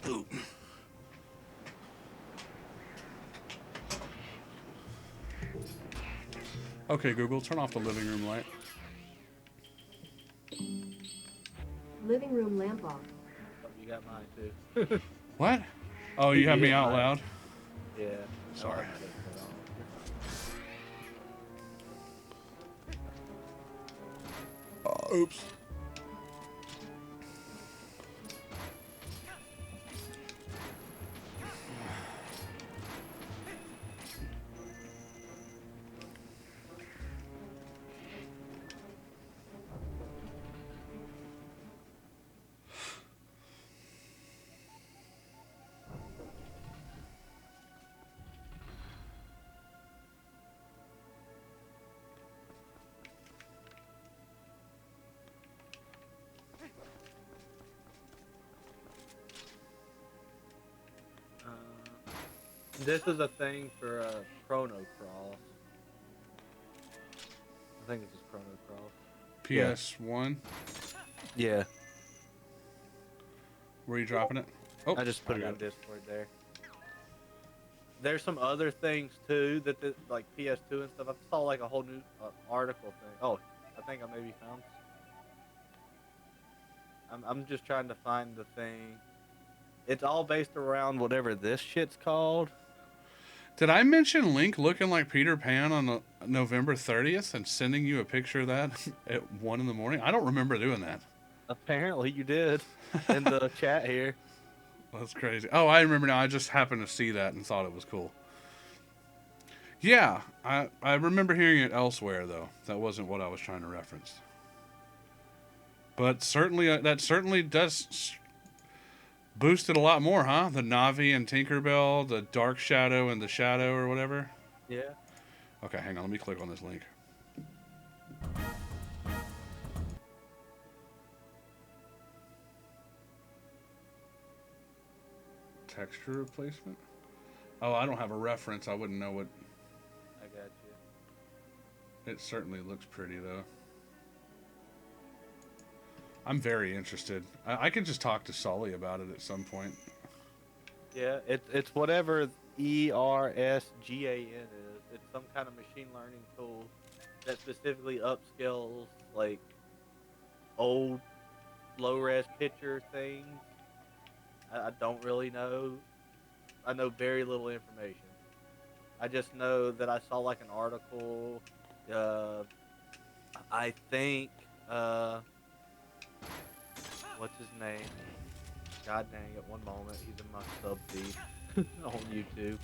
Ooh. Okay, Google, turn off the living room light. Living room lamp off. Oh, you got mine too. What? Oh, you have me out loud? Yeah. Sorry. Oops. This is a thing for Chrono Cross. I think it's just Chrono Cross. PS1? Yeah. Where are you dropping it? Oh, I just put it in Discord there. There's some other things too that like PS2 and stuff. I saw like a whole new article thing. Oh, I think I maybe found. I'm just trying to find the thing. It's all based around whatever this shit's called. Did I mention Link looking like Peter Pan on November 30th and sending you a picture of that at 1 in the morning? I don't remember doing that. Apparently you did in the chat here. That's crazy. Oh, I remember now. I just happened to see that and thought it was cool. Yeah, I remember hearing it elsewhere, though. That wasn't what I was trying to reference. But certainly, that certainly does boost it a lot more, huh? The Navi and Tinkerbell, the Dark Shadow and the Shadow or whatever. Yeah. Okay, hang on. Let me click on this link. Texture replacement? Oh, I don't have a reference. I wouldn't know what... I got you. It certainly looks pretty, though. I'm very interested. I could just talk to Sully about it at some point. Yeah, it's whatever ERSGAN is. It's some kind of machine learning tool that specifically upscales like old low-res picture things. I don't really know. I know very little information. I just know that I saw like an article. I think what's his name? God dang it! One moment, he's in my sub feed on YouTube.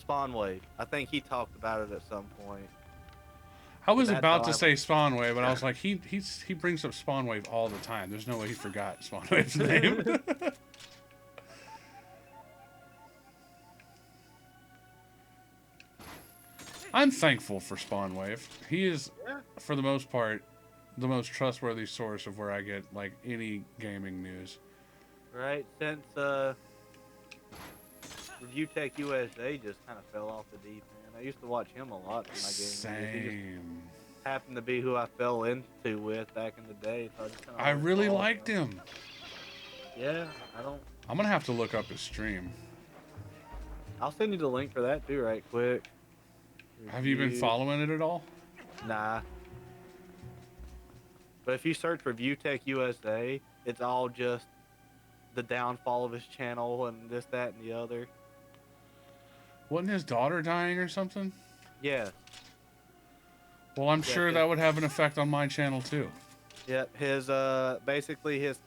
Spawn Wave. I think he talked about it at some point. I was about to say Spawn Wave, but I was like, he brings up Spawn Wave all the time. There's no way he forgot Spawn Wave's name. I'm thankful for Spawn Wave. He is, for the most part, the most trustworthy source of where I get like any gaming news. Right, since Review Tech USA just kind of fell off the deep end. I used to watch him a lot for my gaming news. He just happened to be who I fell into with back in the day. So I really liked him. Yeah, I'm gonna have to look up his stream. I'll send you the link for that too, right quick. Have you been following it at all? Nah. But if you search Review Tech USA, it's all just the downfall of his channel and this, that, and the other. Wasn't his daughter dying or something? Yeah. Well, I'm sure that would have an effect on my channel too. Yep. His basically his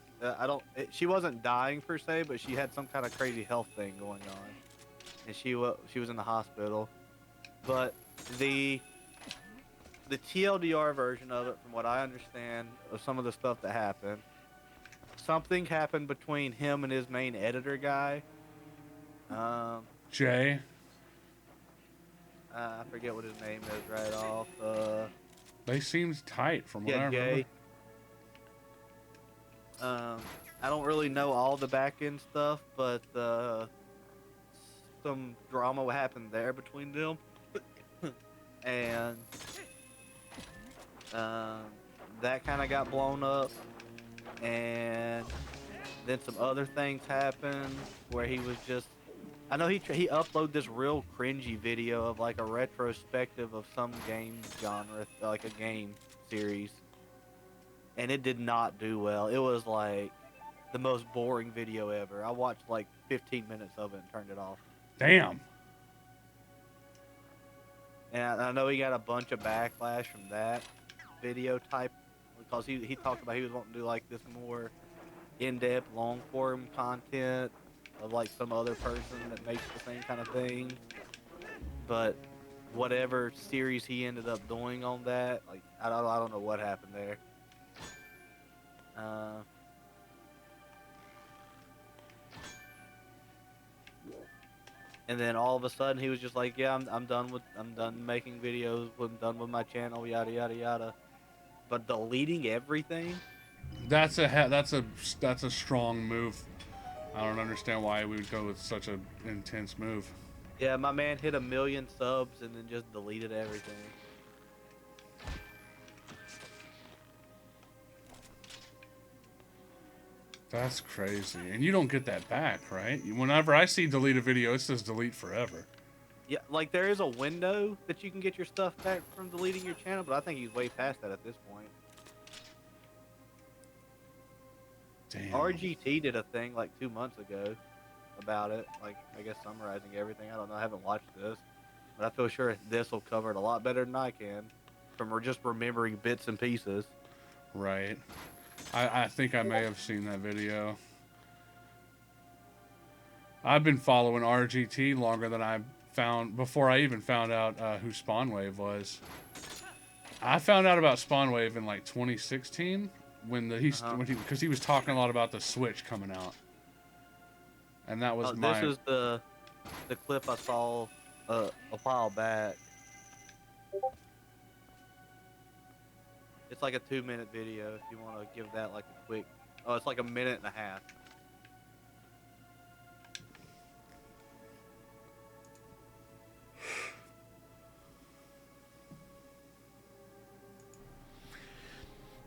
she wasn't dying per se, but she had some kind of crazy health thing going on, and she was in the hospital. But the the TLDR version of it, from what I understand of some of the stuff that happened, something happened between him and his main editor guy. Um, Jay. I forget what his name is right off. They seemed tight from what Yeah, I remember. Jay. I don't really know all the back end stuff, but some drama happened there between them, and that kind of got blown up, and then some other things happened where he was just. I know he uploaded this real cringy video of like a retrospective of some game genre, like a game series, and it did not do well. It was like the most boring video ever. I watched like 15 minutes of it and turned it off. Damn. And I know he got a bunch of backlash from that video type because he talked about he was wanting to do like this more in-depth, long-form content of like some other person that makes the same kind of thing. But whatever series he ended up doing on that, like I don't know what happened there. And then all of a sudden he was just like, "Yeah, I'm done making videos. I'm done with my channel. Yada yada yada." But deleting everything. That's a strong move. I don't understand why we would go with such an intense move. Yeah, my man hit 1 million subs and then just deleted everything. That's crazy. And you don't get that back, right? Whenever I see delete a video, it says delete forever. Yeah, like there is a window that you can get your stuff back from deleting your channel, but I think he's way past that at this point. Damn. RGT did a thing like 2 months ago about it, like I guess summarizing everything. I don't know, I haven't watched this, but I feel sure this will cover it a lot better than I can from just remembering bits and pieces. Right. I think I may have seen that video. I've been following RGT longer than I found before I even found out who Spawnwave was. I found out about Spawnwave in like 2016 because he was talking a lot about the Switch coming out, and that was This is the clip I saw a while back. It's like a 2-minute video if you want to give that like a quick. Oh, it's like 1.5 minutes.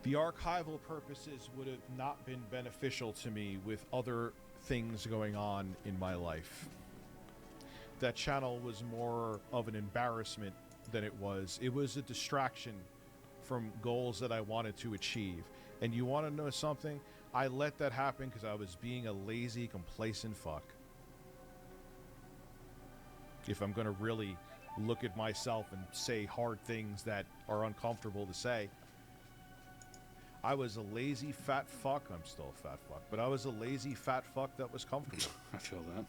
The archival purposes would have not been beneficial to me with other things going on in my life. That channel was more of an embarrassment than it was. It was a distraction from goals that I wanted to achieve. And you want to know something? I let that happen because I was being a lazy, complacent fuck. If I'm going to really look at myself and say hard things that are uncomfortable to say, I was a lazy fat fuck. I'm still a fat fuck, but I was a lazy fat fuck that was comfortable. I feel that.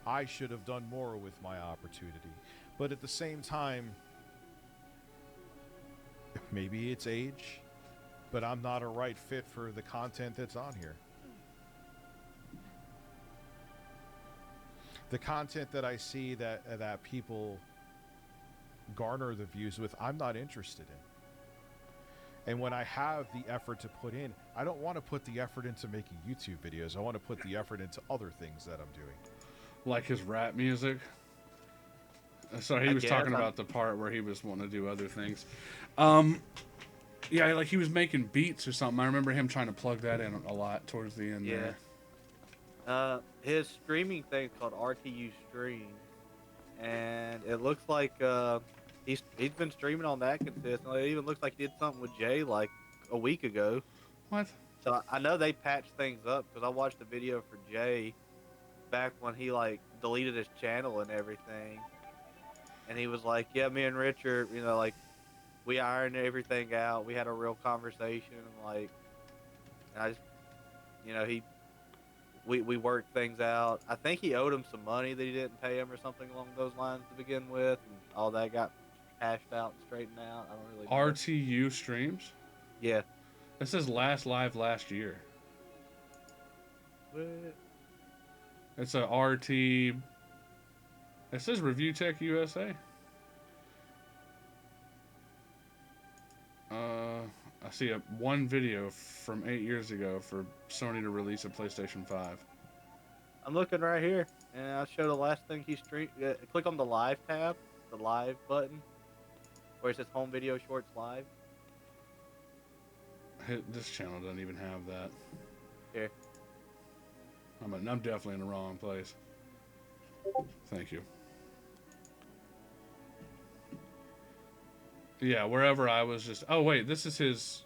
I should have done more with my opportunity. But at the same time, maybe it's age, but I'm not a right fit for the content that's on here. The content that I see that people garner the views with, I'm not interested in. And when I have the effort to put in, I don't want to put the effort into making YouTube videos. I want to put the effort into other things that I'm doing. Like his rap music. So he was talking about the part where he was wanting to do other things. Yeah, like he was making beats or something. I remember him trying to plug that in a lot towards the end there. His streaming thing's called RTU Stream, and it looks like he's been streaming on that consistently. It even looks like he did something with Jay like a week ago. What? So I know they patched things up because I watched a video for Jay back when he like deleted his channel and everything, and he was like, "Yeah, me and Richard, like we ironed everything out. We had a real conversation, and I just, we worked things out. I think he owed him some money that he didn't pay him or something along those lines to begin with, and all that got hashed out and straightened out. I don't really know. RTU streams. Yeah. It says last live last year. What? It's a RT. It says Review Tech USA. I see one video from 8 years ago for Sony to release a PlayStation 5. I'm looking right here, and I'll show the last thing he streamed. Click on the live tab, the live button, where it says Home Video Shorts Live. This channel doesn't even have that. Here. I'm definitely in the wrong place. Thank you. Yeah, wherever I was just... Oh, wait, this is his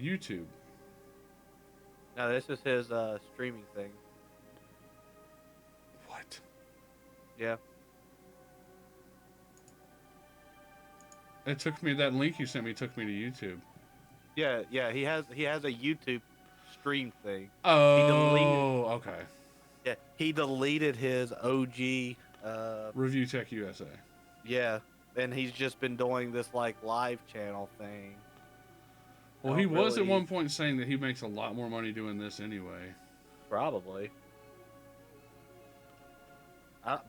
YouTube. No, this is his streaming thing. What? Yeah. It took me... That link you sent me took me to YouTube. Yeah, he has a YouTube stream thing. Oh, okay. Yeah, he deleted his OG. Review Tech USA. Yeah, and he's just been doing this like live channel thing. Well, he was at one point saying that he makes a lot more money doing this anyway. Probably.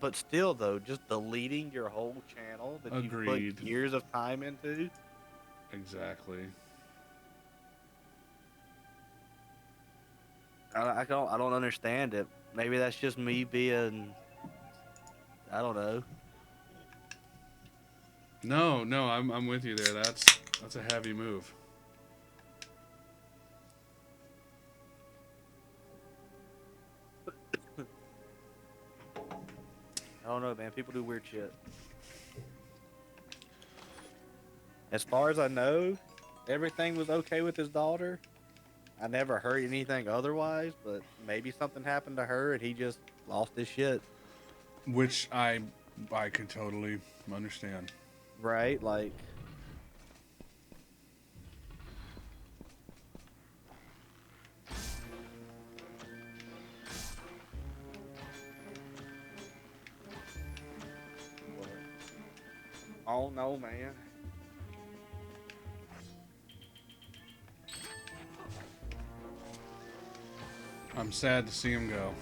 But still, though, just deleting your whole channel that you Agreed. put years of time into. Exactly. I don't understand it. Maybe that's just me being, I don't know. No, I'm with you there. That's a heavy move. I don't know, man. People do weird shit. As far as I know, everything was okay with his daughter. I never heard anything otherwise, but maybe something happened to her and he just lost his shit. Which I could totally understand. Right? Like... Oh no, man. I'm sad to see him go.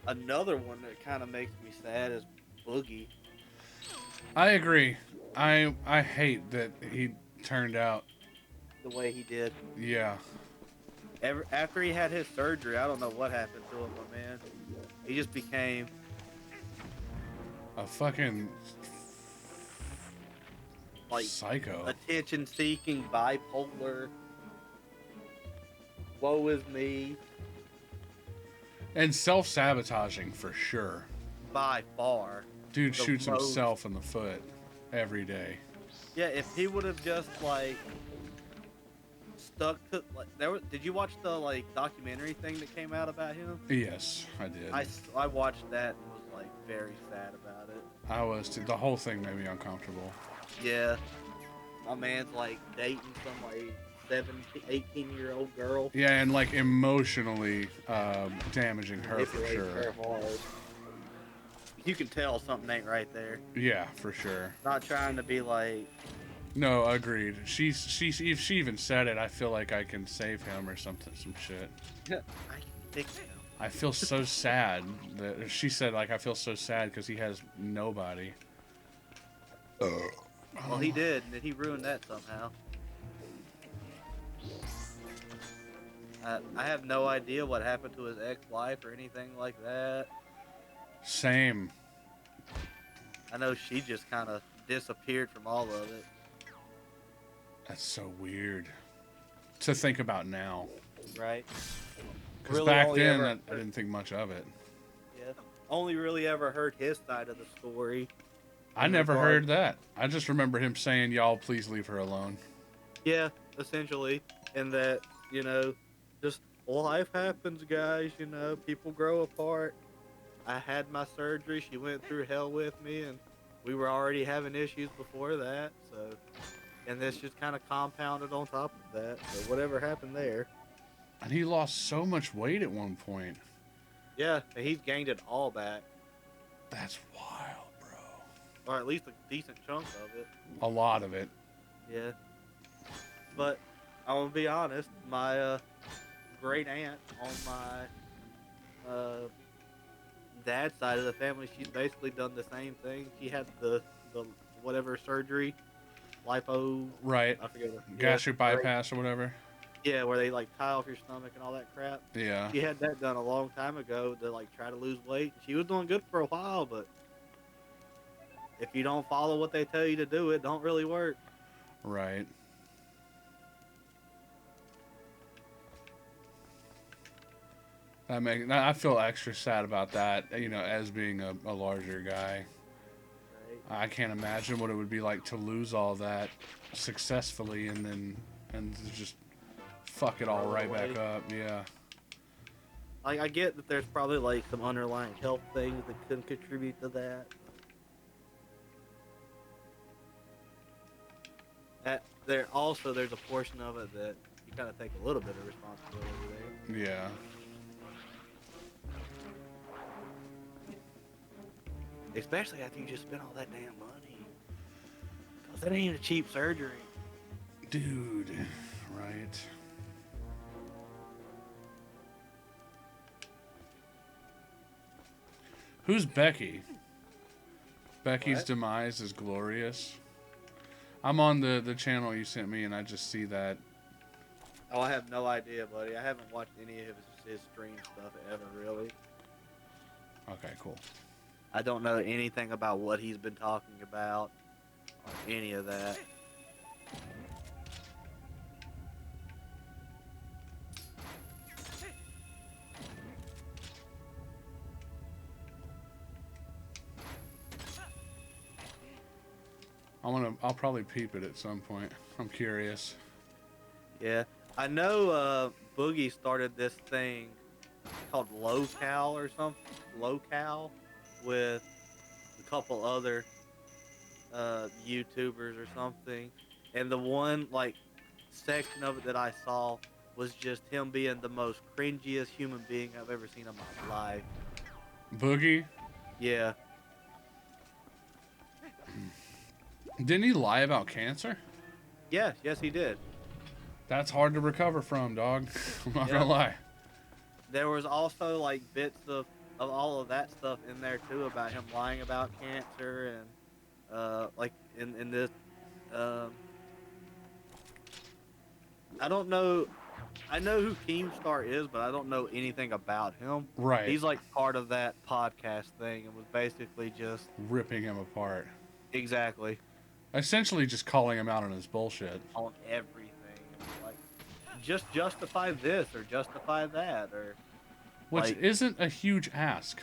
Another one that kind of makes me sad is Boogie. I agree. I hate that he turned out. The way he did. Yeah. After he had his surgery, I don't know what happened to him, but man, he just became A fucking like psycho. attention-seeking, bipolar. Woe is me. And self-sabotaging for sure. By far. Dude The shoots most- himself in the foot every day. Yeah, if he would have just like stuck to like did you watch the like documentary thing that came out about him? Yes, I did. I watched that and was like very sad about it. I was too. The whole thing made me uncomfortable. Yeah. My man's like dating some like 18-year-old girl. Yeah, and like emotionally damaging her for Manipulating sure. her hard. You can tell something ain't right there. Yeah, for sure. Not trying to be like, No, agreed. If she even said it, I feel like I can save him or some shit. I can fix him. I feel so sad that she said like I feel so sad because he has nobody. Well, he did, and he ruined that somehow. I have no idea what happened to his ex-wife or anything like that. Same. I know she just kind of disappeared from all of it. That's so weird to think about now. Right? Because Really back only then, ever- I didn't think much of it. Yeah. Only really ever heard his side of the story. I never heard that. I just remember him saying, "Y'all, please leave her alone." Yeah, essentially. And that, you know, just life happens, guys. You know, people grow apart. I had my surgery. She went through hell with me, and we were already having issues before that. So, and this just kind of compounded on top of that. So whatever happened there, And he lost so much weight at one point. yeah, and he's gained it all back, That's wild, bro. or at least a decent chunk of it. A lot of it. Yeah, but I'm gonna be honest, my great aunt on my dad's side of the family, she's basically done the same thing. She had the whatever surgery, lipo, Right. I forget what. Gastric bypass or whatever. Yeah, where they like tie off your stomach and all that crap. Yeah. She had that done a long time ago to like try to lose weight. She was doing good for a while, but if you don't follow what they tell you to do, it don't really work. Right. I feel extra sad about that, you know, as being a larger guy. Right? I can't imagine what it would be like to lose all that successfully and to just fuck it all right back up. Yeah. Like I get that there's probably like some underlying health things that could contribute to that. There's a portion of it that you kind of take a little bit of responsibility there. Yeah. Especially after you just spent all that damn money. Cause that ain't a cheap surgery. Dude. Right. Who's Becky? Becky's What? demise is glorious. I'm on the channel you sent me and I just see that. Oh, I have no idea, buddy. I haven't watched any of his stream stuff ever, really. Okay, cool. I don't know anything about what he's been talking about or any of that. I'll probably peep it at some point. I'm curious. Yeah, I know Boogie started this thing called Local or something. Local with a couple other YouTubers or something, and the one like section of it that I saw was just him being the most cringiest human being I've ever seen in my life. Boogie? Yeah, Didn't he lie about cancer? yes, he did. That's hard to recover from, dog. I'm not Yeah. gonna lie. There was also like bits of all of that stuff in there too about him lying about cancer and like in this I don't know. I know who Keemstar is, but I don't know anything about him. Right. He's like part of that podcast thing and was basically just Ripping him apart. exactly Essentially just calling him out on his bullshit. on everything. Like just justify this or justify that or Which like, isn't a huge ask.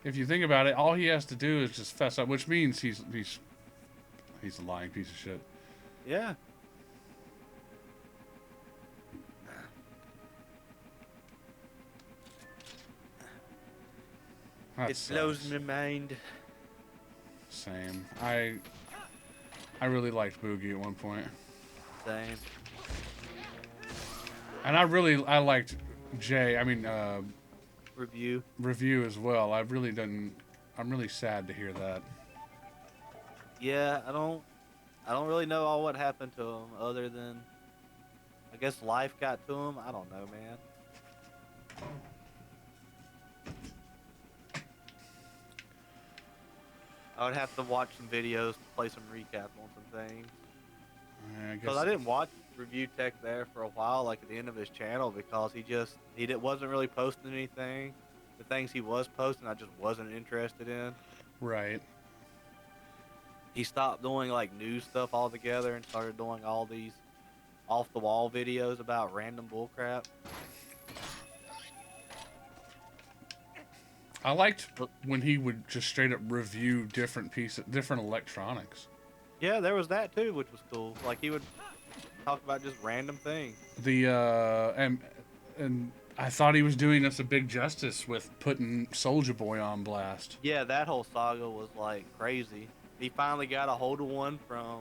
If you think about it, all he has to do is just fess up, which means he's a lying piece of shit. yeah. That It blows sucks. my mind. Same. I really liked Boogie at one point. Same. And I liked Jay. I mean, Review. Review as well. I'm really sad to hear that. Yeah, I don't really know all what happened to him other than I guess life got to him. I don't know, man. I would have to watch some videos to play some recap on some things. I Because guess I didn't watch Review Tech there for a while, like at the end of his channel, because he wasn't really posting anything. The things he was posting, I just wasn't interested in. right. He stopped doing like news stuff altogether and started doing all these off the wall videos about random bullcrap. I liked when he would just straight up review different electronics. Yeah, there was that too, which was cool. Like he would talk about just random things. And I thought he was doing us a big justice with putting Soulja Boy on blast. Yeah, that whole saga was like crazy. He finally got a hold of one from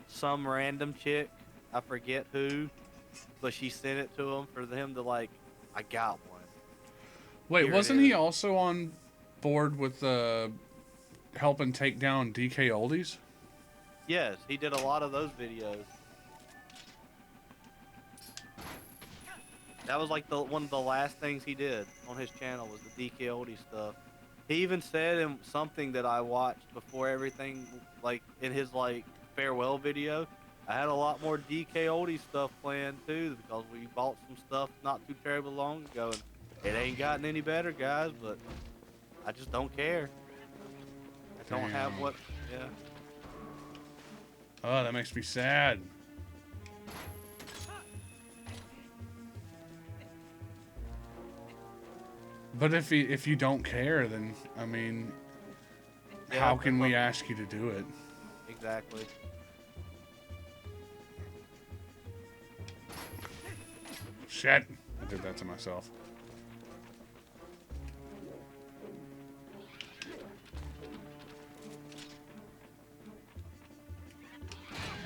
some random chick, I forget who, but she sent it to him for him to like, I got one. Wait, Here it wasn't he is. also on board with helping take down DK Oldies? Yes, he did a lot of those videos. That was like one of the last things he did on his channel was the DK Oldie stuff. He even said in something that I watched before everything, like in his like farewell video, I had a lot more DK Oldie stuff planned too because we bought some stuff not too terribly long ago and it ain't gotten any better, guys. But I just don't care. I don't have Damn. what. Yeah. Oh, that makes me sad. But if you don't care, then I mean, Yeah, how can we ask you to do it? Exactly. Shit, I did that to myself.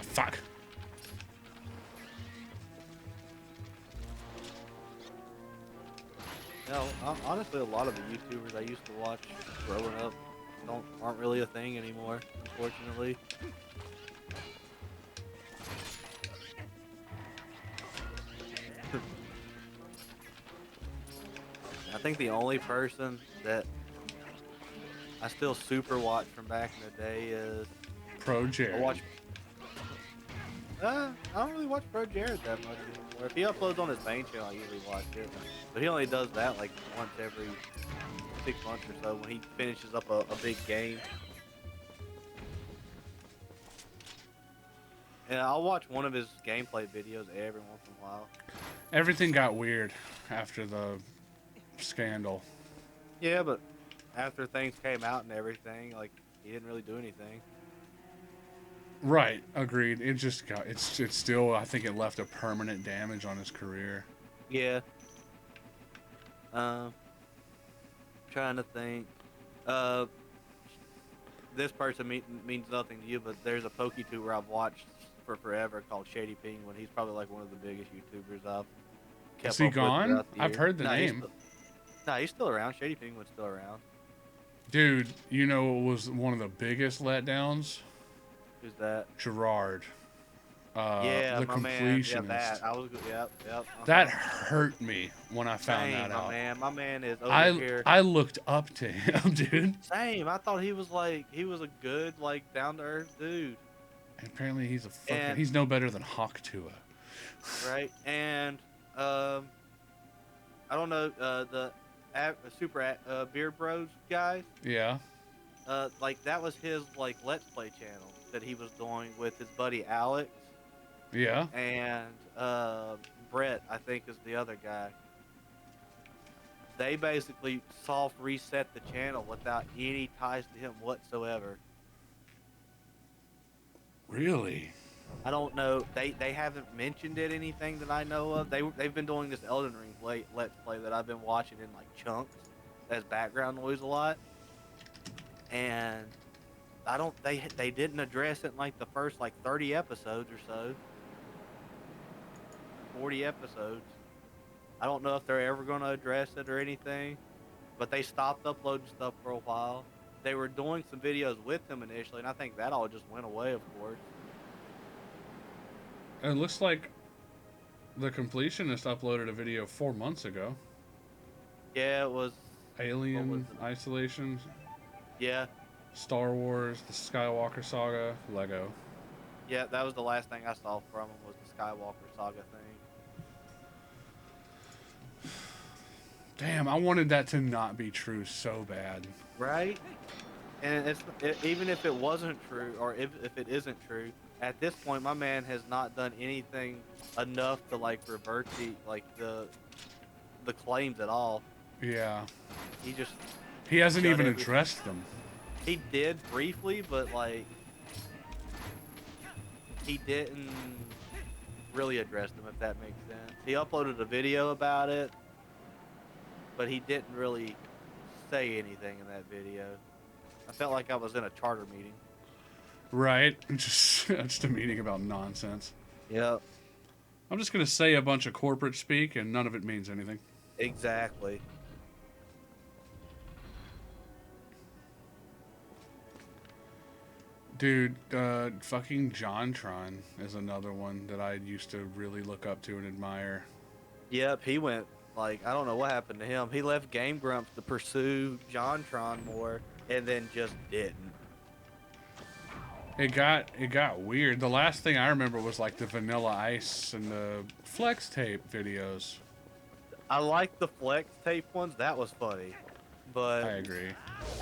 Fuck. You know, honestly, a lot of the YouTubers I used to watch growing up aren't really a thing anymore, unfortunately. I think the only person that I still super watch from back in the day is Pro I Jared. watch. I don't really watch Pro Jared that much anymore. If he uploads on his main channel, I usually watch it, but he only does that like once every 6 months or so when he finishes up a big game. And I'll watch one of his gameplay videos every once in a while. Everything got weird after the scandal. Yeah, but after things came out and everything, like he didn't really do anything. Right, agreed. It just got it's still I think it left a permanent damage on his career. Yeah. Trying to think. This person means nothing to you, but there's a PokeTuber I've watched for forever called Shady Penguin. He's probably like one of the biggest YouTubers I've kept Is he up with gone? throughout the I've years. heard the Nah, name. He's still around. Shady Penguin's still around. Dude, you know what was one of the biggest letdowns? Who's that? Gerard. Yeah, The my man. Yeah, completionist. that. I was. Yep. That hurt me when I found Same, that out. My man is over here. I looked up to him, dude. Same. I thought he was a good, like, down to earth dude. And apparently he's And- he's no better than Hawktua. Right? And I don't know the Super Beard Bros guys. Yeah. Like that was his like Let's Play channel that he was doing with his buddy Alex Yeah. and Brett, I think is the other guy. They basically soft reset the channel without any ties to him whatsoever. Really? I don't know. They haven't mentioned it anything that I know of. They've been doing this Elden Ring Let's Play that I've been watching in like chunks as background noise a lot. And I don't they didn't address it in like the first like 30 episodes or so. 40 episodes. I don't know if they're ever going to address it or anything, but they stopped uploading stuff for a while. They were doing some videos with him initially, and I think that all just went away, of course. It looks like the completionist uploaded a video 4 months ago. Yeah, it was. Alien What was Isolation, Yeah, Star Wars, the Skywalker Saga, Lego. yeah, that was the last thing I saw from him was the Skywalker Saga thing. Damn, I wanted that to not be true so bad. Right? And even if it wasn't true, or if it isn't true, at this point, my man has not done anything enough to like revert the claims at all. Yeah. He hasn't shut even everything. addressed them. He did briefly, but like he didn't really address them, if that makes sense. He uploaded a video about it, but he didn't really say anything in that video. I felt like I was in a charter meeting. Right? Just a meeting about nonsense. Yep, I'm just gonna say a bunch of corporate speak, and none of it means anything. exactly. Dude, fucking JonTron is another one that I used to really look up to and admire. Yep, he went like I don't know what happened to him. He left Game Grumps to pursue JonTron more, and then just didn't. It got weird. The last thing I remember was like the Vanilla Ice and the Flex Tape videos. I like the Flex Tape ones. That was funny, but I agree.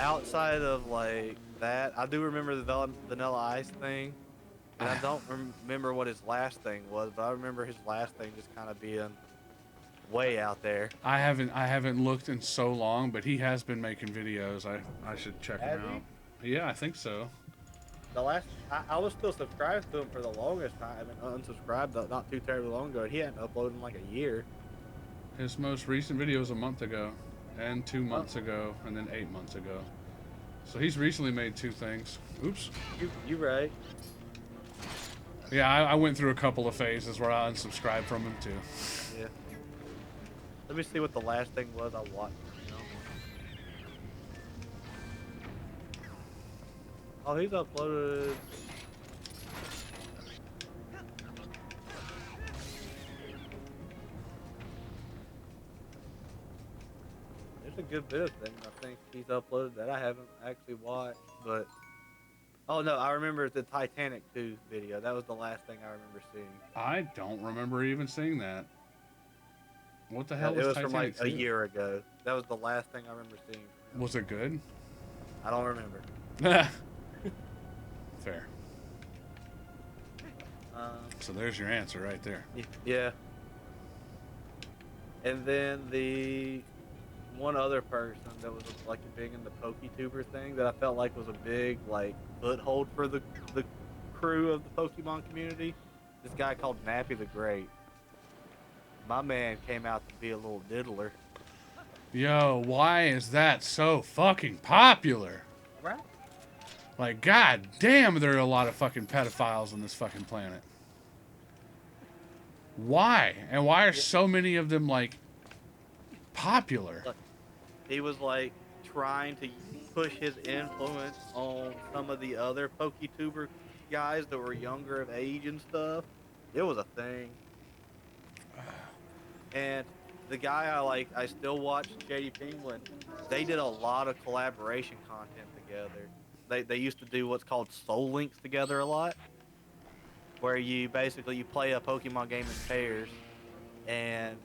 outside of like that, I do remember the Vanilla Ice thing, and I don't remember what his last thing was, but I remember his last thing just kind of being way out there. I haven't looked in so long, but he has been making videos. I should check Has him he? out. Yeah, I think so. The last, I was still subscribed to him for the longest time, and unsubscribed not too terribly long ago. And he hadn't uploaded in like a year. His most recent video was a month ago, and 2 months ago, and then 8 months ago. So he's recently made 2 things. Oops. You right. Yeah, I went through a couple of phases where I unsubscribed from him too. Yeah. Let me see what the last thing was I watched. You know? Oh, he's uploaded. There's a good bit of things I think he's uploaded that I haven't actually watched, but oh no, I remember the Titanic 2 video. That was the last thing I remember seeing. I don't remember even seeing that. What the hell It was Titanic from like 2? a year ago. That was the last thing I remember seeing. Was it good? I don't remember. Fair. Um, So there's your answer right there. yeah. And then the one other person that was like big in the PokeTuber thing that I felt like was a big like foothold for the crew of the Pokemon community. This guy called Nappy the Great. My man came out to be a little diddler. Yo, why is that so fucking popular? Right. Like, god damn, there are a lot of fucking pedophiles on this fucking planet. Why? And why are so many of them, like, popular? Look, he was like trying to push his influence on some of the other PokeTuber guys that were younger of age and stuff. It was a thing. And the guy I still watch, Shady Penguin, they did a lot of collaboration content together. They used to do what's called soul links together a lot, where you basically you play a Pokemon game in pairs, and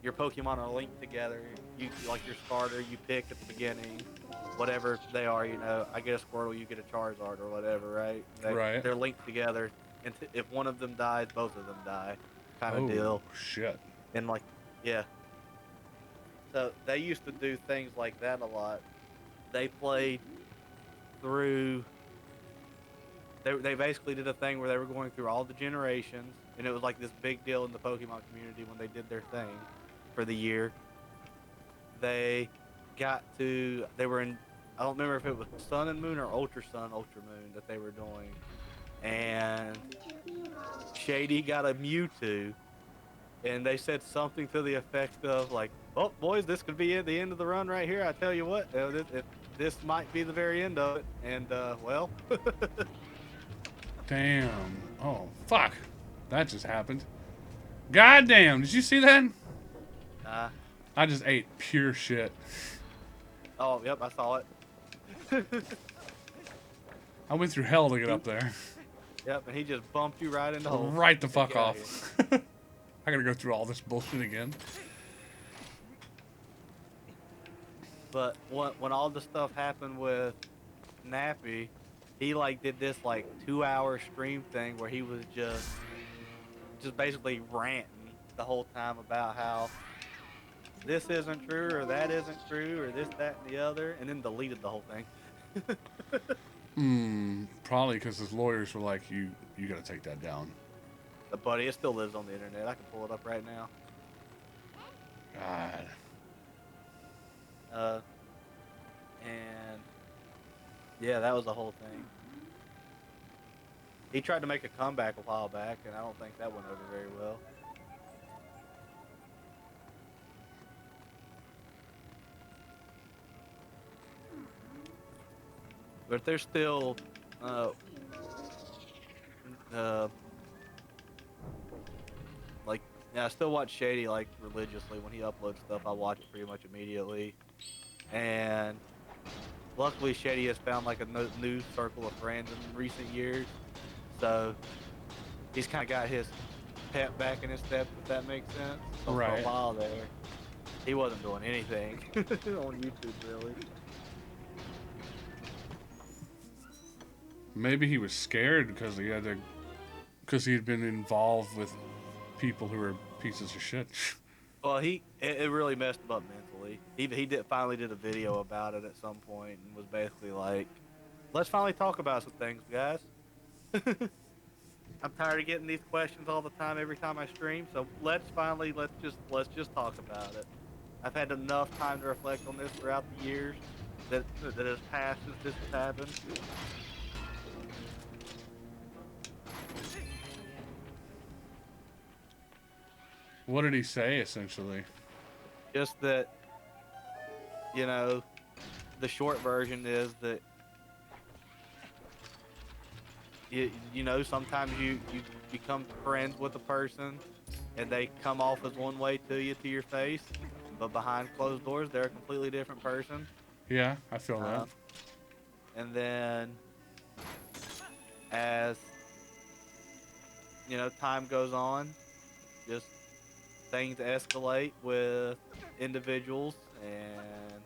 your Pokemon are linked together. You like your starter, you pick at the beginning, whatever they are. You know, I get a Squirtle, you get a Charizard or whatever, right? Right. They're linked together, and if one of them dies, both of them die, kind of Oh, deal. shit. And like, yeah. So they used to do things like that a lot. They played through. They basically did a thing where they were going through all the generations, and it was like this big deal in the Pokemon community when they did their thing for the year. They were in, I don't remember if it was Sun and Moon or Ultra Sun, Ultra Moon that they were doing, and Shady got a Mewtwo. And they said something to the effect of like, "Oh, boys, this could be the end of the run right here. I tell you what, this might be the very end of it." And well, Damn. Oh, fuck. That just happened. God damn. Did you see that? I just ate pure shit. oh, yep, I saw it. I went through hell to get up there. Yep, and he just bumped you right in the hole. Right the fuck Get outta off. I gotta go through all this bullshit again. But when all the stuff happened with Nappy, he like did this like 2-hour stream thing where he was just basically ranting the whole time about how this isn't true or that isn't true or this, that, and the other, and then deleted the whole thing. Probably because his lawyers were like, you gotta take that down. But buddy, it still lives on the internet. I can pull it up right now. God. And yeah, that was the whole thing. He tried to make a comeback a while back, and I don't think that went over very well. But there's still, uh, uh, like, yeah, I still watch Shady like religiously. When he uploads stuff, I watch it pretty much immediately. And luckily, Shady has found like a new circle of friends in recent years, so he's kind of got his pep back in his step, if that makes sense. So for a Right. while there, he wasn't doing anything on YouTube really. Maybe he was scared because he had been involved with people who were pieces of shit. Well, it really messed him up mentally. He finally did a video about it at some point and was basically like, "Let's finally talk about some things, guys." I'm tired of getting these questions all the time every time I stream. So let's just talk about it. I've had enough time to reflect on this throughout the years that has passed since this has happened. What did he say, essentially? Just that, you know, the short version is that you know, sometimes you become friends with a person and they come off as one way to you, to your face, but behind closed doors they're a completely different person. Yeah, I feel that. And then as you know, time goes on, just things escalate with individuals, and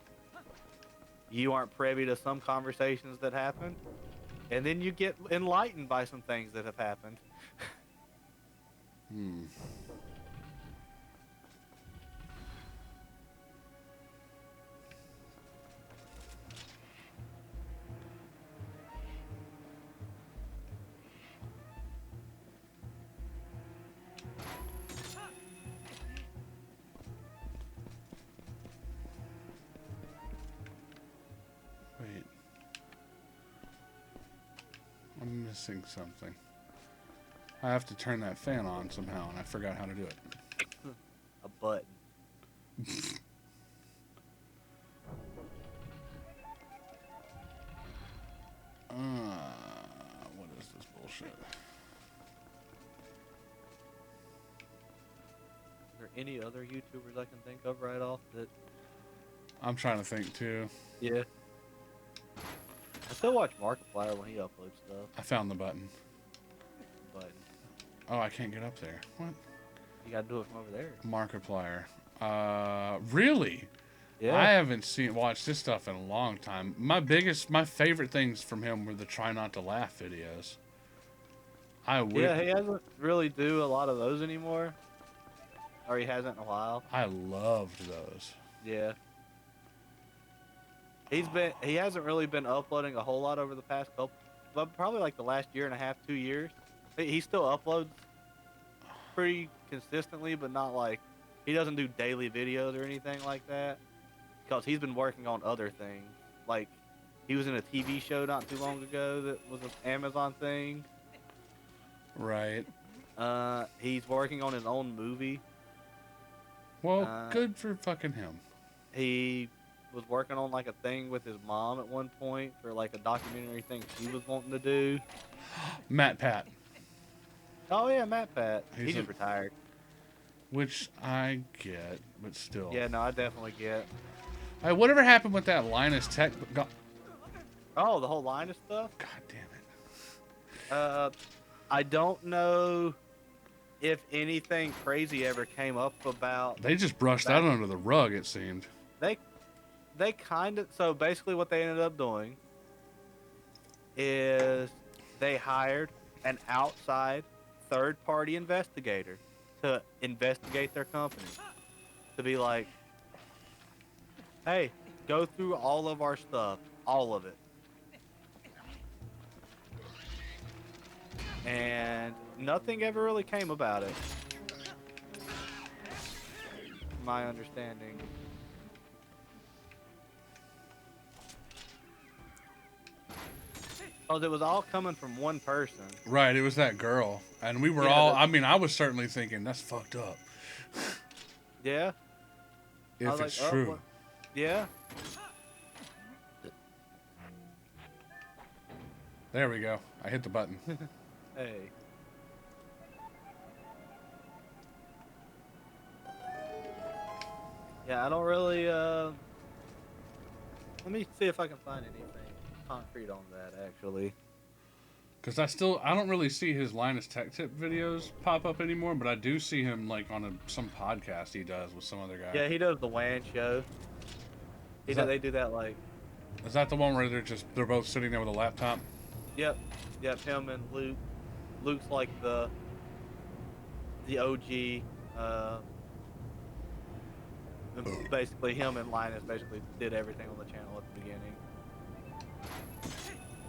you aren't privy to some conversations that happen, and then you get enlightened by some things that have happened. Hmm. Wait. I'm missing something. I have to turn that fan on somehow, and I forgot how to do it. A button. What is this bullshit? Is there any other YouTubers I can think of right off that? I'm trying to think too. Yeah. I still watch Markiplier when he uploads stuff. I found the button. But Oh, I can't get up there. What? you gotta do it from over there. Markiplier. Really? Yeah. I haven't watched this stuff in a long time. My favorite things from him were the try not to laugh videos. Yeah, he hasn't really do a lot of those anymore. Or he hasn't in a while. I loved those. Yeah. He hasn't really been uploading a whole lot over the past couple, but probably like the last year and a half, 2 years. He still uploads pretty consistently, but not like, he doesn't do daily videos or anything like that. Because he's been working on other things. Like, he was in a TV show not too long ago that was an Amazon thing. Right. He's working on his own movie. Well, good for fucking him. He was working on like a thing with his mom at one point for like a documentary thing she was wanting to do. Matt Pat. Oh yeah, Matt Pat. He's He just retired. Which I get, but still. Yeah, no, I definitely get. Hey, whatever happened with that Linus Tech? Oh, the whole line of stuff? God damn it. I don't know if anything crazy ever came up about. They just brushed that under the rug, it seemed. They kind of, so basically what they ended up doing is they hired an outside third-party investigator to investigate their company. To be like, hey, go through all of our stuff, all of it. And nothing ever really came about it. My understanding. Because it was all coming from one person. Right, it was that girl. And we were Yeah, all, I mean, I was certainly thinking, that's fucked up. Yeah. I If was it's like, oh, true. what? Yeah. There we go. I hit the button. Hey. Yeah, I don't really, let me see if I can find anything concrete on that, actually. Because I don't really see his Linus Tech Tip videos pop up anymore, but I do see him, like, on some podcast he does with some other guy. Yeah, he does the WAN show. They do that, like... Is that the one where they're both sitting there with a laptop? Yep. Yep, him and Luke. Luke's like the OG, basically him and Linus basically did everything on the channel at the beginning.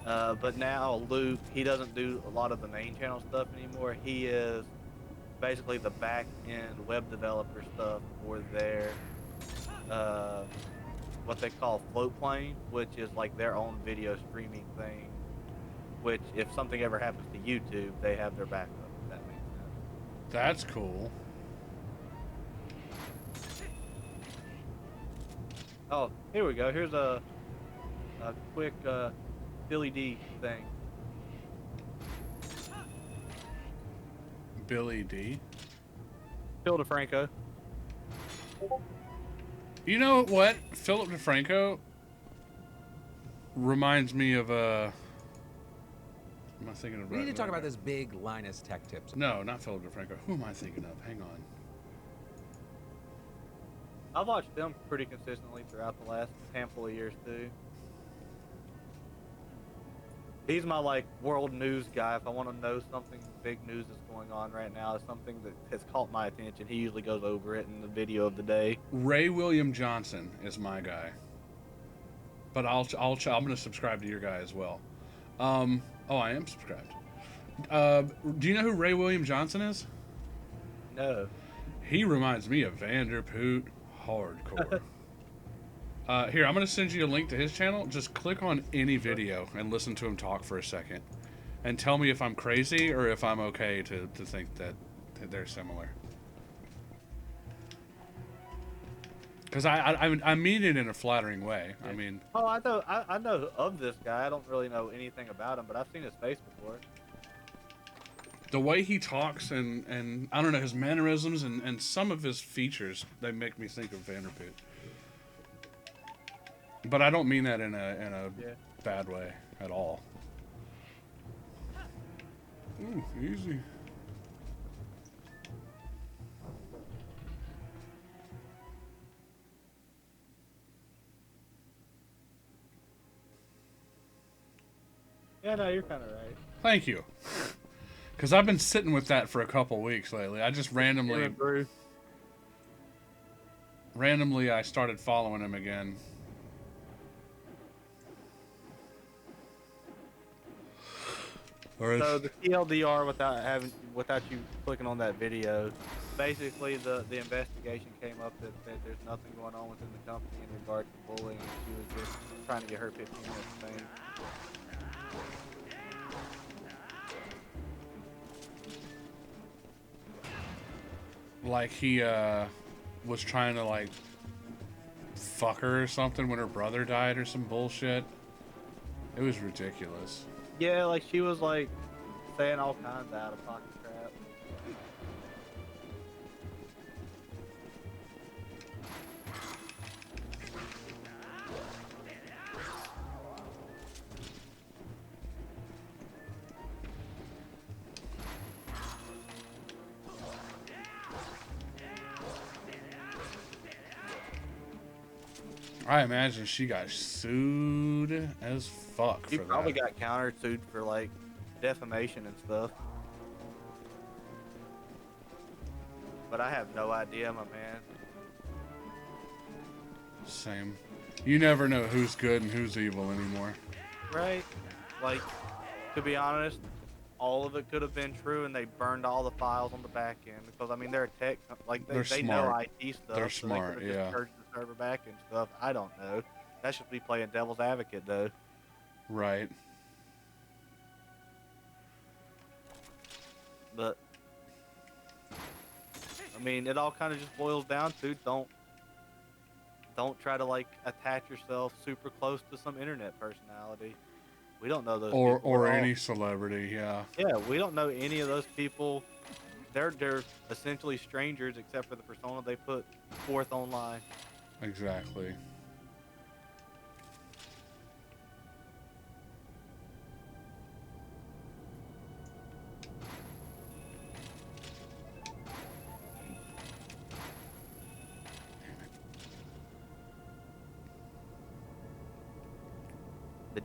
But now Luke, he doesn't do a lot of the main channel stuff anymore. He is basically the back end web developer stuff for their what they call float plane, which is like their own video streaming thing, which if something ever happens to YouTube, they have their backup, if that makes sense. That's cool. Oh, here we go. Here's a quick Billy D thing. Billy D. Phil DeFranco. You know what? Philip DeFranco reminds me of am I thinking of? We need to talk about this big Linus Tech Tips. No, not Philip DeFranco. Who am I thinking of? Hang on. I've watched them pretty consistently throughout the last handful of years too. He's my like world news guy. If I want to know something big news that's going on right now, it's something that has caught my attention. He usually goes over it in the video of the day. Ray William Johnson is my guy. But I'm going to subscribe to your guy as well. Oh, I am subscribed. Do you know who Ray William Johnson is? No. He reminds me of Vanderpoot hardcore. Here, I'm going to send you a link to his channel. Just click on any video and listen to him talk for a second. And tell me if I'm crazy or if I'm okay to think that they're similar. Because I mean it in a flattering way. I mean... Oh, I know of this guy. I don't really know anything about him, but I've seen his face before. The way he talks and I don't know, his mannerisms and some of his features, they make me think of Vanderpoot. But I don't mean that in a bad way at all. Ooh, easy. Yeah, no, you're kind of right. Thank you. Because I've been sitting with that for a couple weeks lately. I just randomly I started following him again. So the TLDR without you clicking on that video, basically the investigation came up that there's nothing going on within the company in regard to bullying. She was just trying to get her 15 minutes of fame. Like he was trying to like fuck her or something when her brother died or some bullshit. It was ridiculous. Yeah, like she was like saying all kinds of out of pocket crap. I imagine she got sued as fuck She for probably that. got countersued for like defamation and stuff. But I have no idea, my man. Same. You never know who's good and who's evil anymore. Right? Like, to be honest, all of it could have been true, and they burned all the files on the back end because I mean they're a tech, like they know smart. IT stuff. They're so smart, they could have just purged the server back end stuff. I don't know. That should be playing devil's advocate though. Right. But I mean, it all kind of just boils down to don't try to like attach yourself super close to some internet personality. We don't know those people Or at all. any celebrity, yeah. Yeah, we don't know any of those people. They're essentially strangers except for the persona they put forth online. Exactly.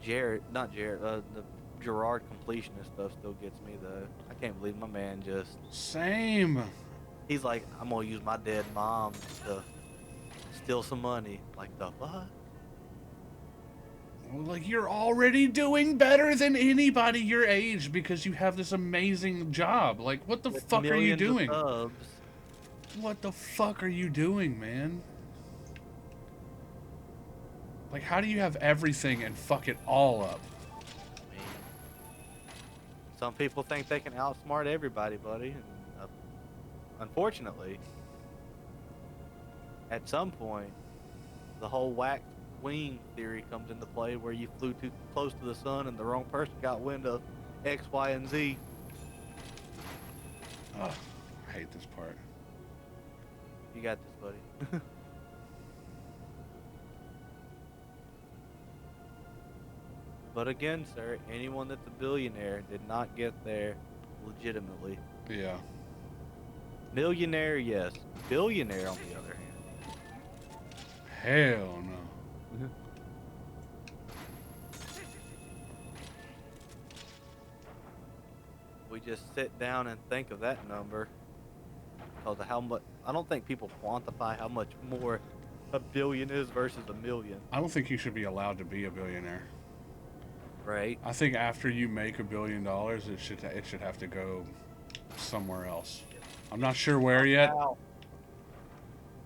The Gerard completionist stuff still gets me though. I can't believe my man just. Same. He's like, I'm gonna use my dead mom to steal some money. Like the what? Like, you're already doing better than anybody your age because you have this amazing job. Like, what the With fuck are you millions of doing? subs. What the fuck are you doing, man? Like, how do you have everything and fuck it all up? I mean, some people think they can outsmart everybody, buddy. And, unfortunately, at some point, the whole whack wing theory comes into play where you flew too close to the sun and the wrong person got wind of X, Y, and Z. Ugh, I hate this part. You got this, buddy. But again, sir, anyone that's a billionaire did not get there legitimately. Yeah. Millionaire, yes. Billionaire, on the other hand. Hell no. We just sit down and think of that number. Because of how much, I don't think people quantify how much more a billion is versus a million. I don't think you should be allowed to be a billionaire. Right? I think after you make $1 billion, it should have to go somewhere else. I'm not sure where yet.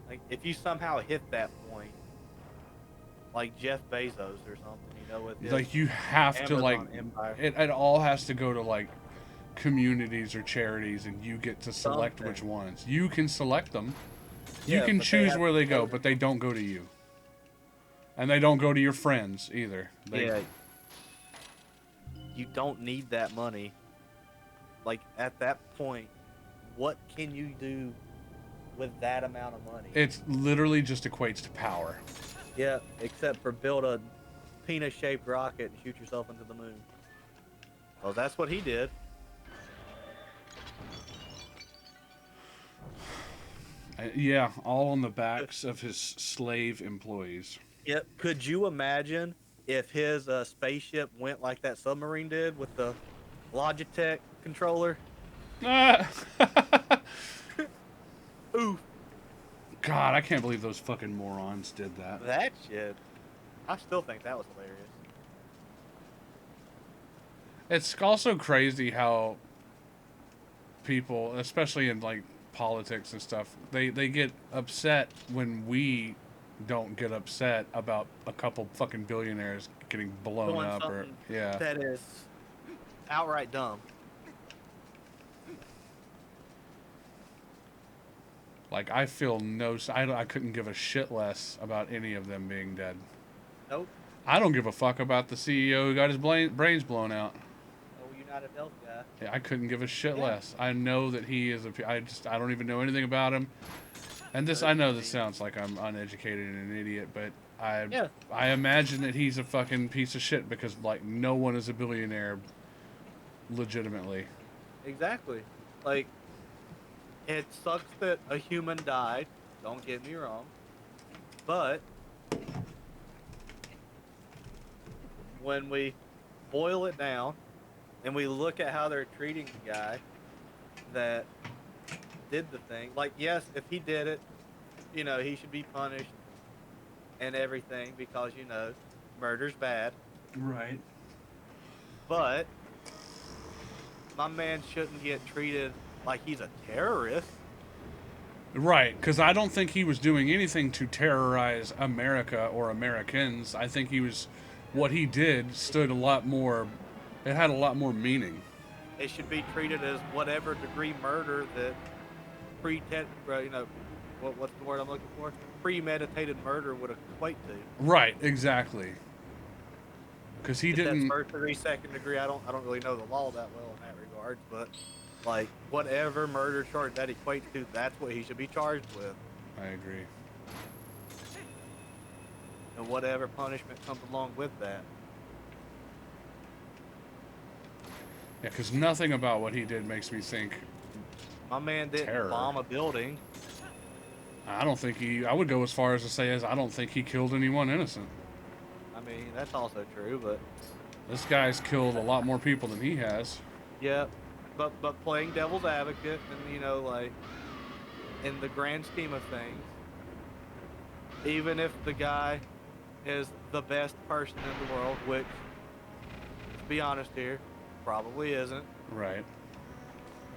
Like, if you somehow hit that point, like Jeff Bezos or something, you know, with his Like, you have to, Amazon like, empire. it all has to go to, like, communities or charities, and you get to select Something. which ones. You can select them. You Yeah, can but they choose have where to they go, go but they don't go to you. And they don't go to your friends either. Yeah. You don't need that money. Like, at that point, what can you do with that amount of money? It literally just equates to power. Yeah, except for build a penis-shaped rocket and shoot yourself into the moon. Well, that's what he did. Yeah, all on the backs of his slave employees. Yep. Could you imagine if his spaceship went like that submarine did with the Logitech controller? Ah! Oof. God, I can't believe those fucking morons did that. That shit. I still think that was hilarious. It's also crazy how people, especially in like politics and stuff, they get upset when we don't get upset about a couple fucking billionaires getting blown Doing up or something yeah. That is outright dumb. Like, I feel I couldn't give a shit less about any of them being dead. Nope. I don't give a fuck about the CEO who got his brains blown out. No United Health guy. Yeah, I couldn't give a shit Yeah. less. I know that he is I don't even know anything about him. And I know this sounds like I'm uneducated and an idiot, but I imagine that he's a fucking piece of shit because, like, no one is a billionaire legitimately. Exactly. Like, it sucks that a human died. Don't get me wrong. But when we boil it down and we look at how they're treating the guy that did the thing, like, yes, if he did it, you know, he should be punished and everything because, you know, murder's bad. Right. But my man shouldn't get treated like he's a terrorist. Right, because I don't think he was doing anything to terrorize America or Americans. I think what he did stood a lot more, it had a lot more meaning. it should be treated as whatever degree murder that what's the word I'm looking for? Premeditated murder would equate to. Right, exactly. Because he If that's didn't. first degree, second degree, I don't really know the law that well in that regard, but like whatever murder charge that equates to, that's what he should be charged with. I agree. And whatever punishment comes along with that. Yeah, because nothing about what he did makes me think. My man didn't Terror. bomb a building. I don't think he. I would go as far as to say I don't think he killed anyone innocent. I mean, that's also true, but This guy's killed a lot more people than he has. yeah, but playing devil's advocate, and like in the grand scheme of things, even if the guy is the best person in the world, which, let's be honest here, probably isn't. Right.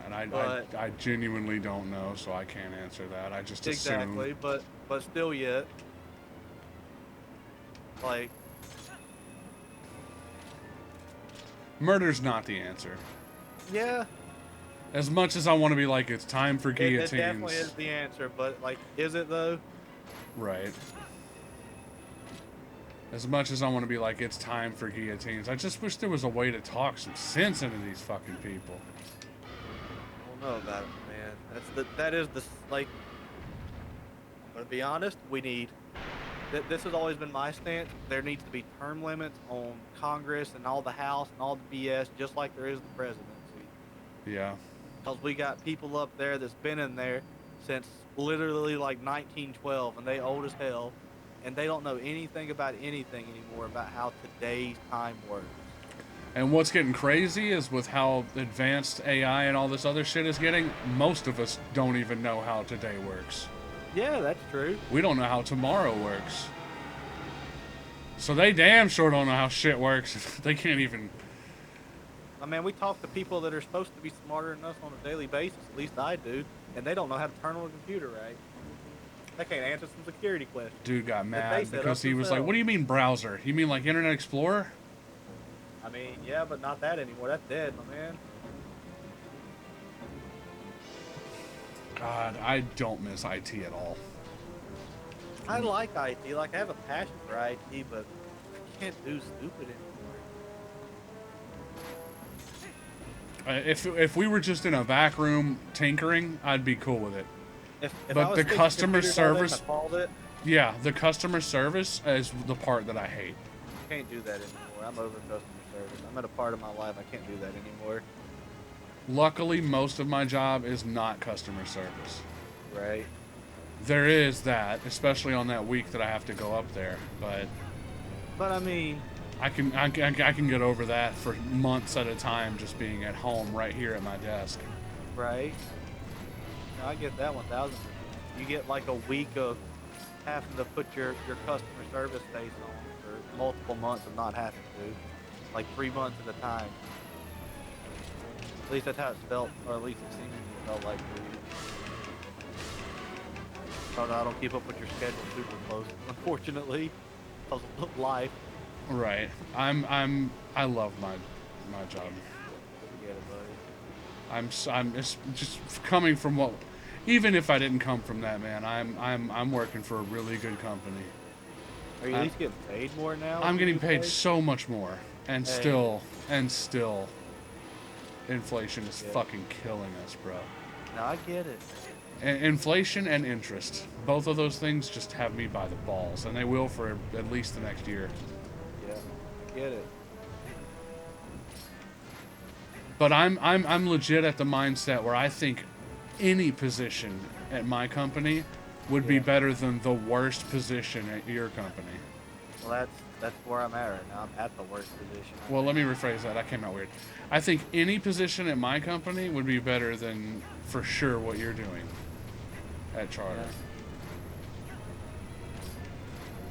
And But- I genuinely don't know, so I can't answer that. I just Exactly, assume. but still yet, like, Murder's not the answer. yeah, As much as I want to be like, it's time for it guillotines. definitely is the answer, but like, is it though? Right. As much as I want to be like, it's time for guillotines, I just wish there was a way to talk some sense into these fucking people. I don't know about it, man. That is the like. I'm gonna be honest. We need. This has always been my stance. There needs to be term limits on Congress and all the House and all the BS, just like there is the presidency. Yeah. Because we got people up there that's been in there since literally like 1912, and they old as hell, and they don't know anything about anything anymore about how today's time works. And what's getting crazy is with how advanced AI and all this other shit is getting, most of us don't even know how today works. Yeah, that's true. We don't know how tomorrow works. So they damn sure don't know how shit works. They can't even. I mean, we talk to people that are supposed to be smarter than us on a daily basis, at least I do, and they don't know how to turn on a computer right. They can't answer some security questions. Dude got they mad set because up he was like, themselves. "What do you mean browser? You mean like Internet Explorer?" I mean, yeah, but not that anymore. That's dead, my man. God, I don't miss IT at all. I like IT. Like, I have a passion for IT, but I can't do stupid anymore. If we were just in a back room tinkering, I'd be cool with it. If But I was the fixing customer computers all day and service- I called it, Yeah, the customer service is the part that I hate. can't do that anymore. I'm over customer service. I'm at a part of my life I can't do that anymore. Luckily, most of my job is not customer service. Right? There is that, especially on that week that I have to go up there, but But I mean, I can get over that for months at a time just being at home right here at my desk. right? No, I get that 1,000%. You get like a week of having to put your customer service face on for multiple months of not having to. Like 3 months at a time. At least that's how it felt, or at least it seemed felt like for you. Oh no, I don't keep up with your schedule super close, unfortunately, because of life. Right. I love my job. Forget it, buddy. It's just coming from what, even if I didn't come from that, man, I'm working for a really good company. Are you at least getting paid more now? I'm getting these paid days? so much more, and Hey. still, inflation is Yeah. fucking killing us, bro. No, I get it. Inflation and interest, both of those things just have me by the balls, and they will for at least the next year. Yeah, get it. But I'm legit at the mindset where I think any position at my company would be Yeah. better than the worst position at your company. Well, that's where I'm at right now. I'm at the worst position. Well, let me rephrase that. That came out weird. I think any position at my company would be better than for sure what you're doing at Charter.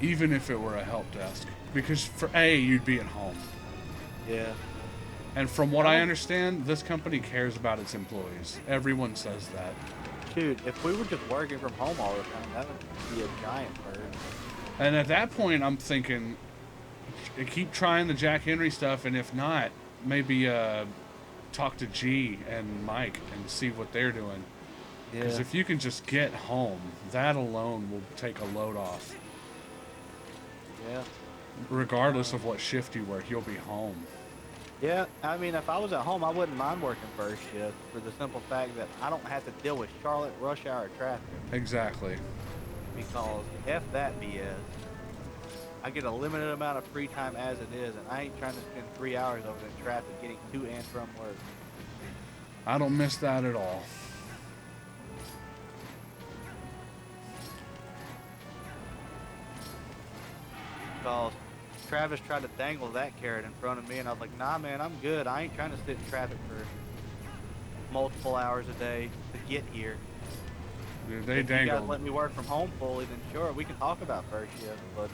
Even if it were a help desk. Because for A, you'd be at home. Yeah. And from what I Well- understand, this company cares about its employees. Everyone says that. Shoot, if we were just working from home all the time, that would be a giant burden. And at that point, I'm thinking, keep trying the Jack Henry stuff, and if not, maybe talk to G and Mike and see what they're doing. Because Yeah. if you can just get home, that alone will take a load off. Yeah. Regardless of what shift you work, you'll be home. Yeah, I mean, if I was at home, I wouldn't mind working first shift for the simple fact that I don't have to deal with Charlotte rush hour traffic. Exactly. Because F that BS. I get a limited amount of free time as it is, and I ain't trying to spend 3 hours over in traffic getting to and from work. I don't miss that at all. Because Travis tried to dangle that carrot in front of me, and I was like, nah, man, I'm good. I ain't trying to sit in traffic for multiple hours a day to get here. Dude, they If you guys dangled. let me work from home fully, then sure, we can talk about first shift, but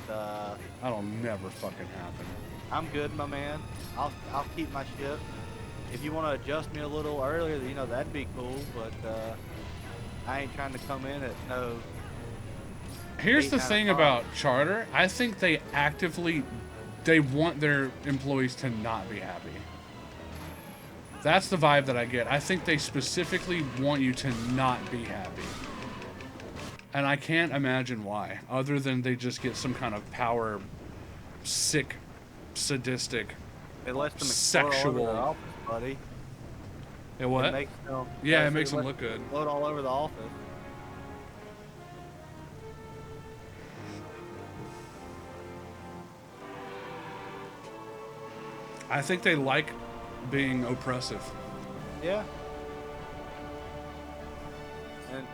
That'll never fucking happen. I'm good, my man. I'll keep my shift. If you want to adjust me a little earlier, you know, that'd be cool, but I ain't trying to come in at no... Here's 8, the 9 thing o'clock. about Charter. I think they actively, they want their employees to not be happy. That's the vibe that I get. I think they specifically want you to not be happy. And I can't imagine why, other than they just get some kind of power, sick, sadistic, It lets them explode all over sexual. their office, buddy. It what? It makes them, Yeah, it so makes them lets look good. explode all over the office. I think they like being oppressive. Yeah. And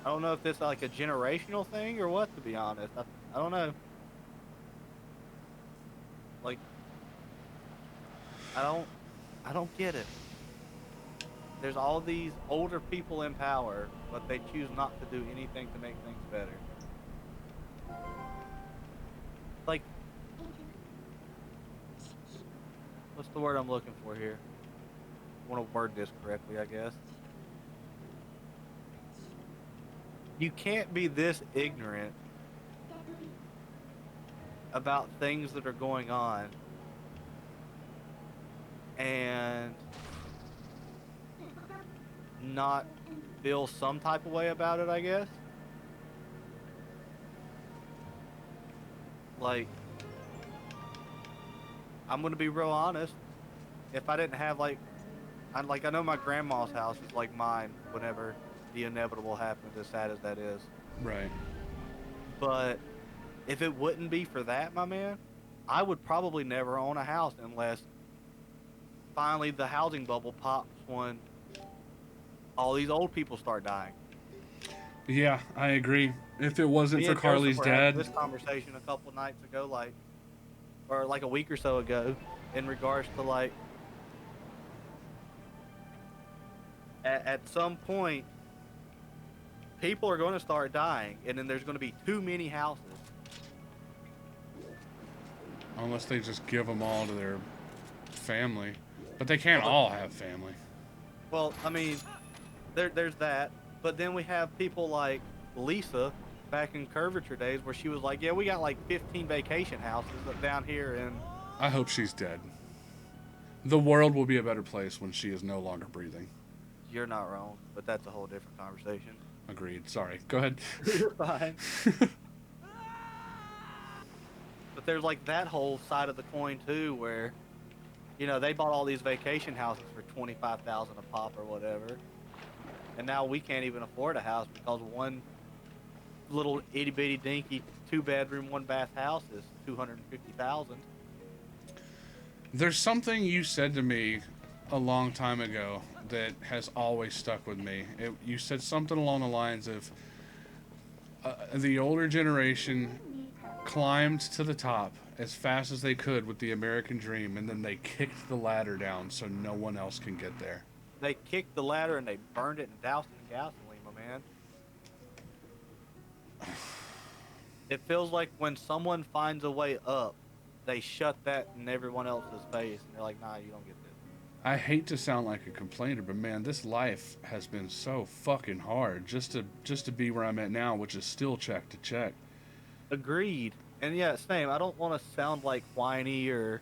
I don't know if it's like a generational thing or what, to be honest. I don't know. Like, I don't get it. There's all these older people in power, but they choose not to do anything to make things better. Like, what's the word I'm looking for here? I want to word this correctly, I guess. You can't be this ignorant about things that are going on and not feel some type of way about it, I guess. Like, I'm gonna be real honest. If I didn't have I know my grandma's house is like mine whenever the inevitable happens, as sad as that is. Right. But if it wouldn't be for that, my man, I would probably never own a house unless finally the housing bubble pops when all these old people start dying. Yeah, I agree. If it wasn't Me for and Joseph Carly's were having dad, this conversation a couple nights ago, or like a week or so ago, in regards to at some point, people are going to start dying, and then there's going to be too many houses. unless they just give them all to their family, but they can't all have family. Well, I mean, there's that, but then we have people like Lisa back in Curvature days where she was like, yeah, we got like 15 vacation houses down here, and I hope she's dead. The world will be a better place when she is no longer breathing. you're not wrong, but that's a whole different conversation. Agreed. Sorry. Go ahead. You're fine. But there's like that whole side of the coin too, where, you know, they bought all these vacation houses for $25,000 a pop or whatever, and now we can't even afford a house because one little itty bitty dinky 2-bedroom 1-bath house is $250,000. There's something you said to me a long time ago that has always stuck with me. You said something along the lines of the older generation climbed to the top as fast as they could with the American dream, and then they kicked the ladder down so no one else can get there. They kicked the ladder and they burned it and doused it in gasoline, my man. It feels like when someone finds a way up, they shut that in everyone else's face, and they're like, nah, you don't get this. I hate to sound like a complainer, but man, this life has been so fucking hard just to be where I'm at now, which is still check to check. Agreed. And yeah, same. I don't want to sound like whiny or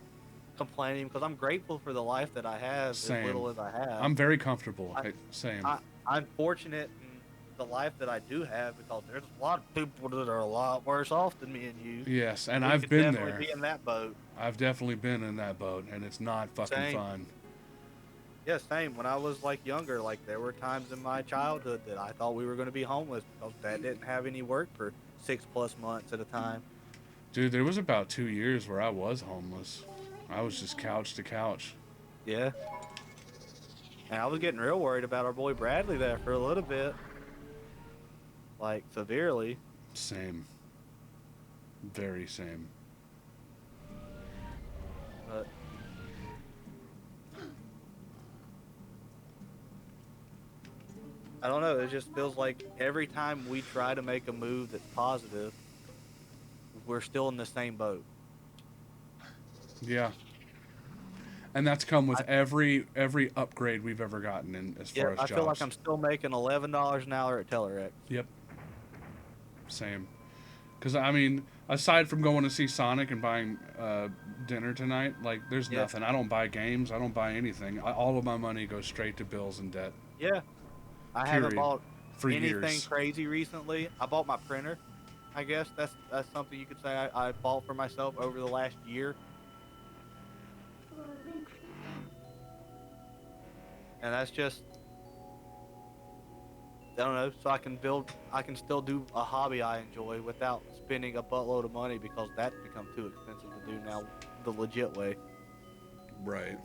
complaining because I'm grateful for the life that I have, as Same. little as I have. I'm very comfortable. I- Same. I'm fortunate in the life that I do have because there's a lot of people that are a lot worse off than me and you. Yes, and We I've could been definitely there. be in that boat. I've definitely been in that boat, and it's not fucking Same. fun. Yeah, same. When I was like younger, like there were times in my childhood that I thought we were going to be homeless because Dad didn't have any work for 6+ months at a time. Dude, there was about 2 years where I was homeless. I was just couch to couch. Yeah. And I was getting real worried about our boy Bradley there for a little bit. Like, severely. Same. Very same. But I don't know. It just feels like every time we try to make a move that's positive, we're still in the same boat. Yeah. And that's come with every upgrade we've ever gotten in as far as I jobs. feel like I'm still making $11 an hour at Telerex. Yep. Same. Because, I mean, aside from going to see Sonic and buying dinner tonight, like, there's Yeah. nothing. I don't buy games. I don't buy anything. All of my money goes straight to bills and debt. Yeah. I haven't Period. bought For anything years. crazy recently. I bought my printer. I guess that's something you could say I bought for myself over the last year. And that's just, I don't know, so I can still do a hobby I enjoy without spending a buttload of money because that's become too expensive to do now the legit way. Right.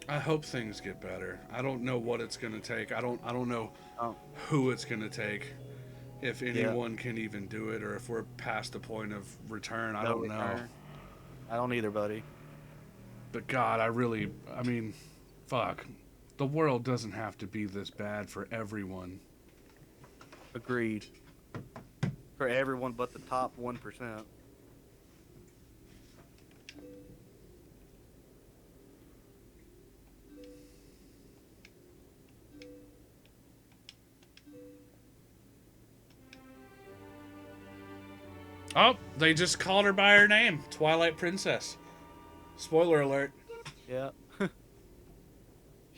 I hope things get better. I don't know what it's gonna take. I don't know who it's gonna take. If anyone can even do it, or if we're past the point of return, I don't know. I don't either, buddy. But God, I mean, fuck. The world doesn't have to be this bad for everyone. Agreed. For everyone but the top 1%. Oh, they just called her by her name, Twilight Princess. Spoiler alert. Yeah.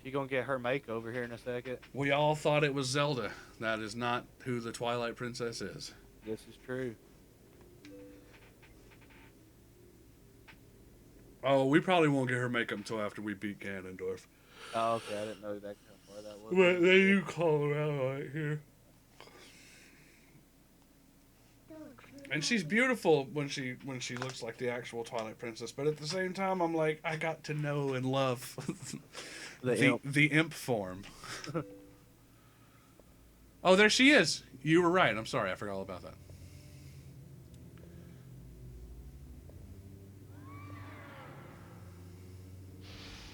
She gonna get her makeover here in a second. We all thought it was Zelda. That is not who the Twilight Princess is. This is true. Oh, we probably won't get her makeup until after we beat Ganondorf. Oh, okay. I didn't know that how far that was. But they do call her out right here. And she's beautiful when she looks like the actual Twilight Princess, but at the same time, I'm like, I got to know and love the imp form. Oh, there she is. You were right. I'm sorry, I forgot all about that.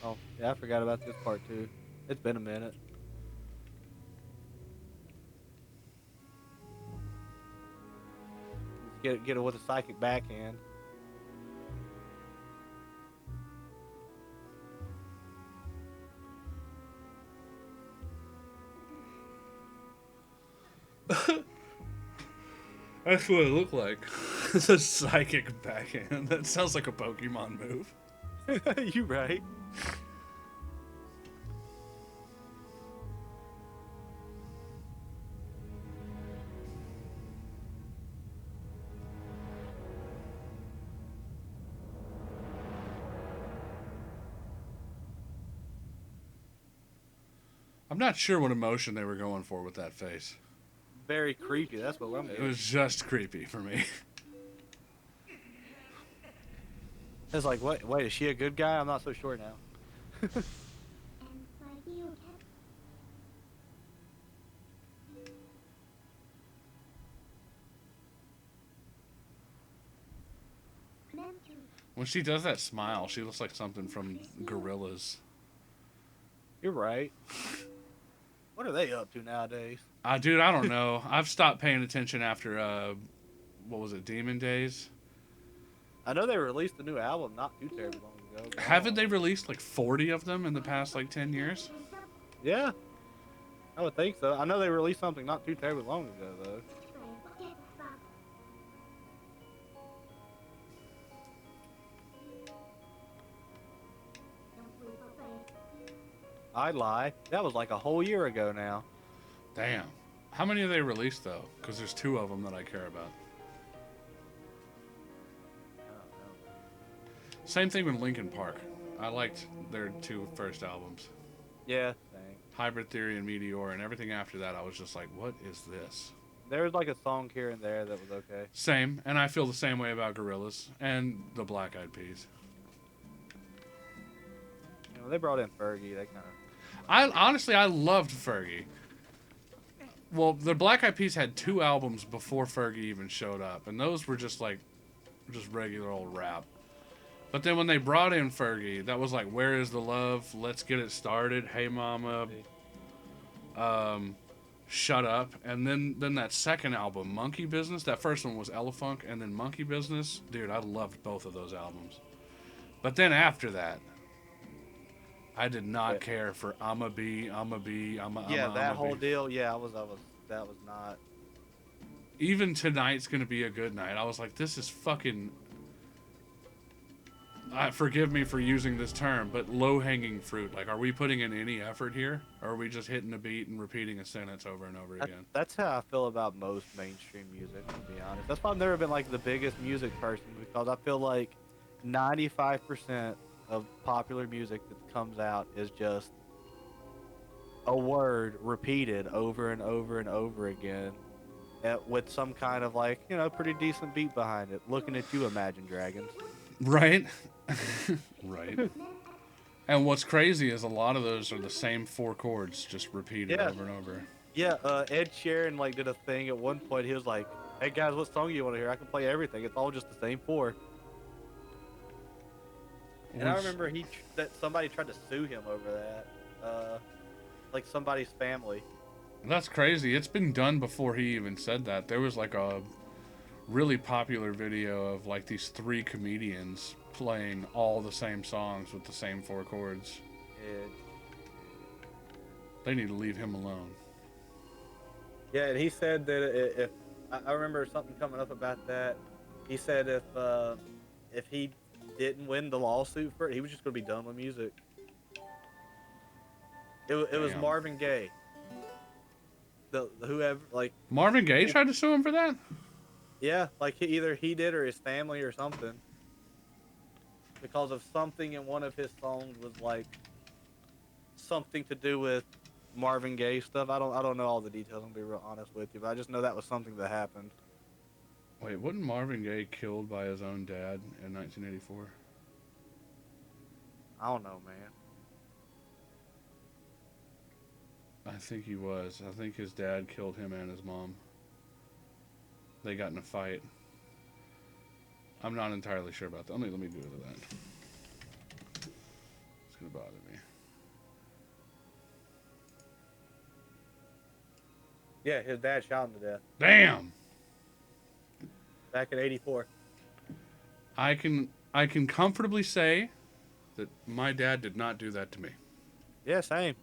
Oh, yeah, I forgot about this part too. It's been a minute. Get it with a psychic backhand. That's what it looked like. It's a psychic backhand. That sounds like a Pokemon move. You right. I'm not sure what emotion they were going for with that face. Very creepy. That's what I'm It getting. was just creepy for me. It's like, wait, is she a good guy? I'm not so sure now. When she does that smile, she looks like something from Gorillas. You're right. What are they up to nowadays? Dude, I don't know. I've stopped paying attention after, what was it, Demon Days? I know they released a new album not too terribly long ago. Haven't they released like 40 of them in the past like 10 years? Yeah. I would think so. I know they released something not too terribly long ago, though. I'd lie. That was like a whole year ago now. Damn. How many have they released, though? Because there's 2 of them that I care about. Same thing with Linkin Park. I liked their 2 first albums. Yeah, dang. Hybrid Theory and Meteor, and everything after that, I was just like, what is this? There was like a song here and there that was okay. Same, and I feel the same way about Gorillaz and the Black Eyed Peas. You know, they brought in Fergie. They kind of. I loved Fergie. Well, the Black Eyed Peas had 2 albums before Fergie even showed up, and those were just regular old rap. But then when they brought in Fergie, that was like, Where Is the Love? Let's Get It Started. Hey Mama. Shut Up. And then that second album, Monkey Business. That first one was Elefunk, and then Monkey Business. Dude, I loved both of those albums. But then after that, I did not care for I'ma Be. Yeah, that whole deal. Yeah, that was not. Even Tonight's Gonna Be a Good Night. I was like, this is fucking. Forgive me for using this term, but low-hanging fruit. Like, are we putting in any effort here? Or are we just hitting a beat and repeating a sentence over and over again? That's how I feel about most mainstream music, to be honest. That's why I've never been, like, the biggest music person, because I feel like 95% of popular music that comes out is just a word repeated over and over and over again with some kind of, like, you know, pretty decent beat behind it. Looking at you, Imagine Dragons. Right? Right. And what's crazy is a lot of those are the same 4 chords just repeated over and over. Yeah, Ed Sheeran like did a thing at one point. He was like, "Hey guys, what song do you want to hear? I can play everything. It's all just the same 4." And I remember that somebody tried to sue him over that, like somebody's family. That's crazy. It's been done before he even said that. There was like a really popular video of like these 3 comedians playing all the same songs with the same 4 chords. Yeah. They need to leave him alone. Yeah, and he said that if I remember something coming up about that, he said if he didn't win the lawsuit for it, he was just gonna be done with music. It was Marvin Gaye. Whoever like Marvin Gaye tried to sue him for that? Yeah, like either he did or his family or something. Because of something in one of his songs was like something to do with Marvin Gaye stuff. I don't know all the details, I'm gonna be real honest with you, but I just know that was something that happened. Wait, wasn't Marvin Gaye killed by his own dad in 1984? I don't know, man. I think he was. I think his dad killed him and his mom. They got in a fight. I'm not entirely sure about that. Let me Google that. It's gonna bother me. Yeah, his dad shot him to death. Damn. Back in '84. I can comfortably say that my dad did not do that to me. Yeah, same.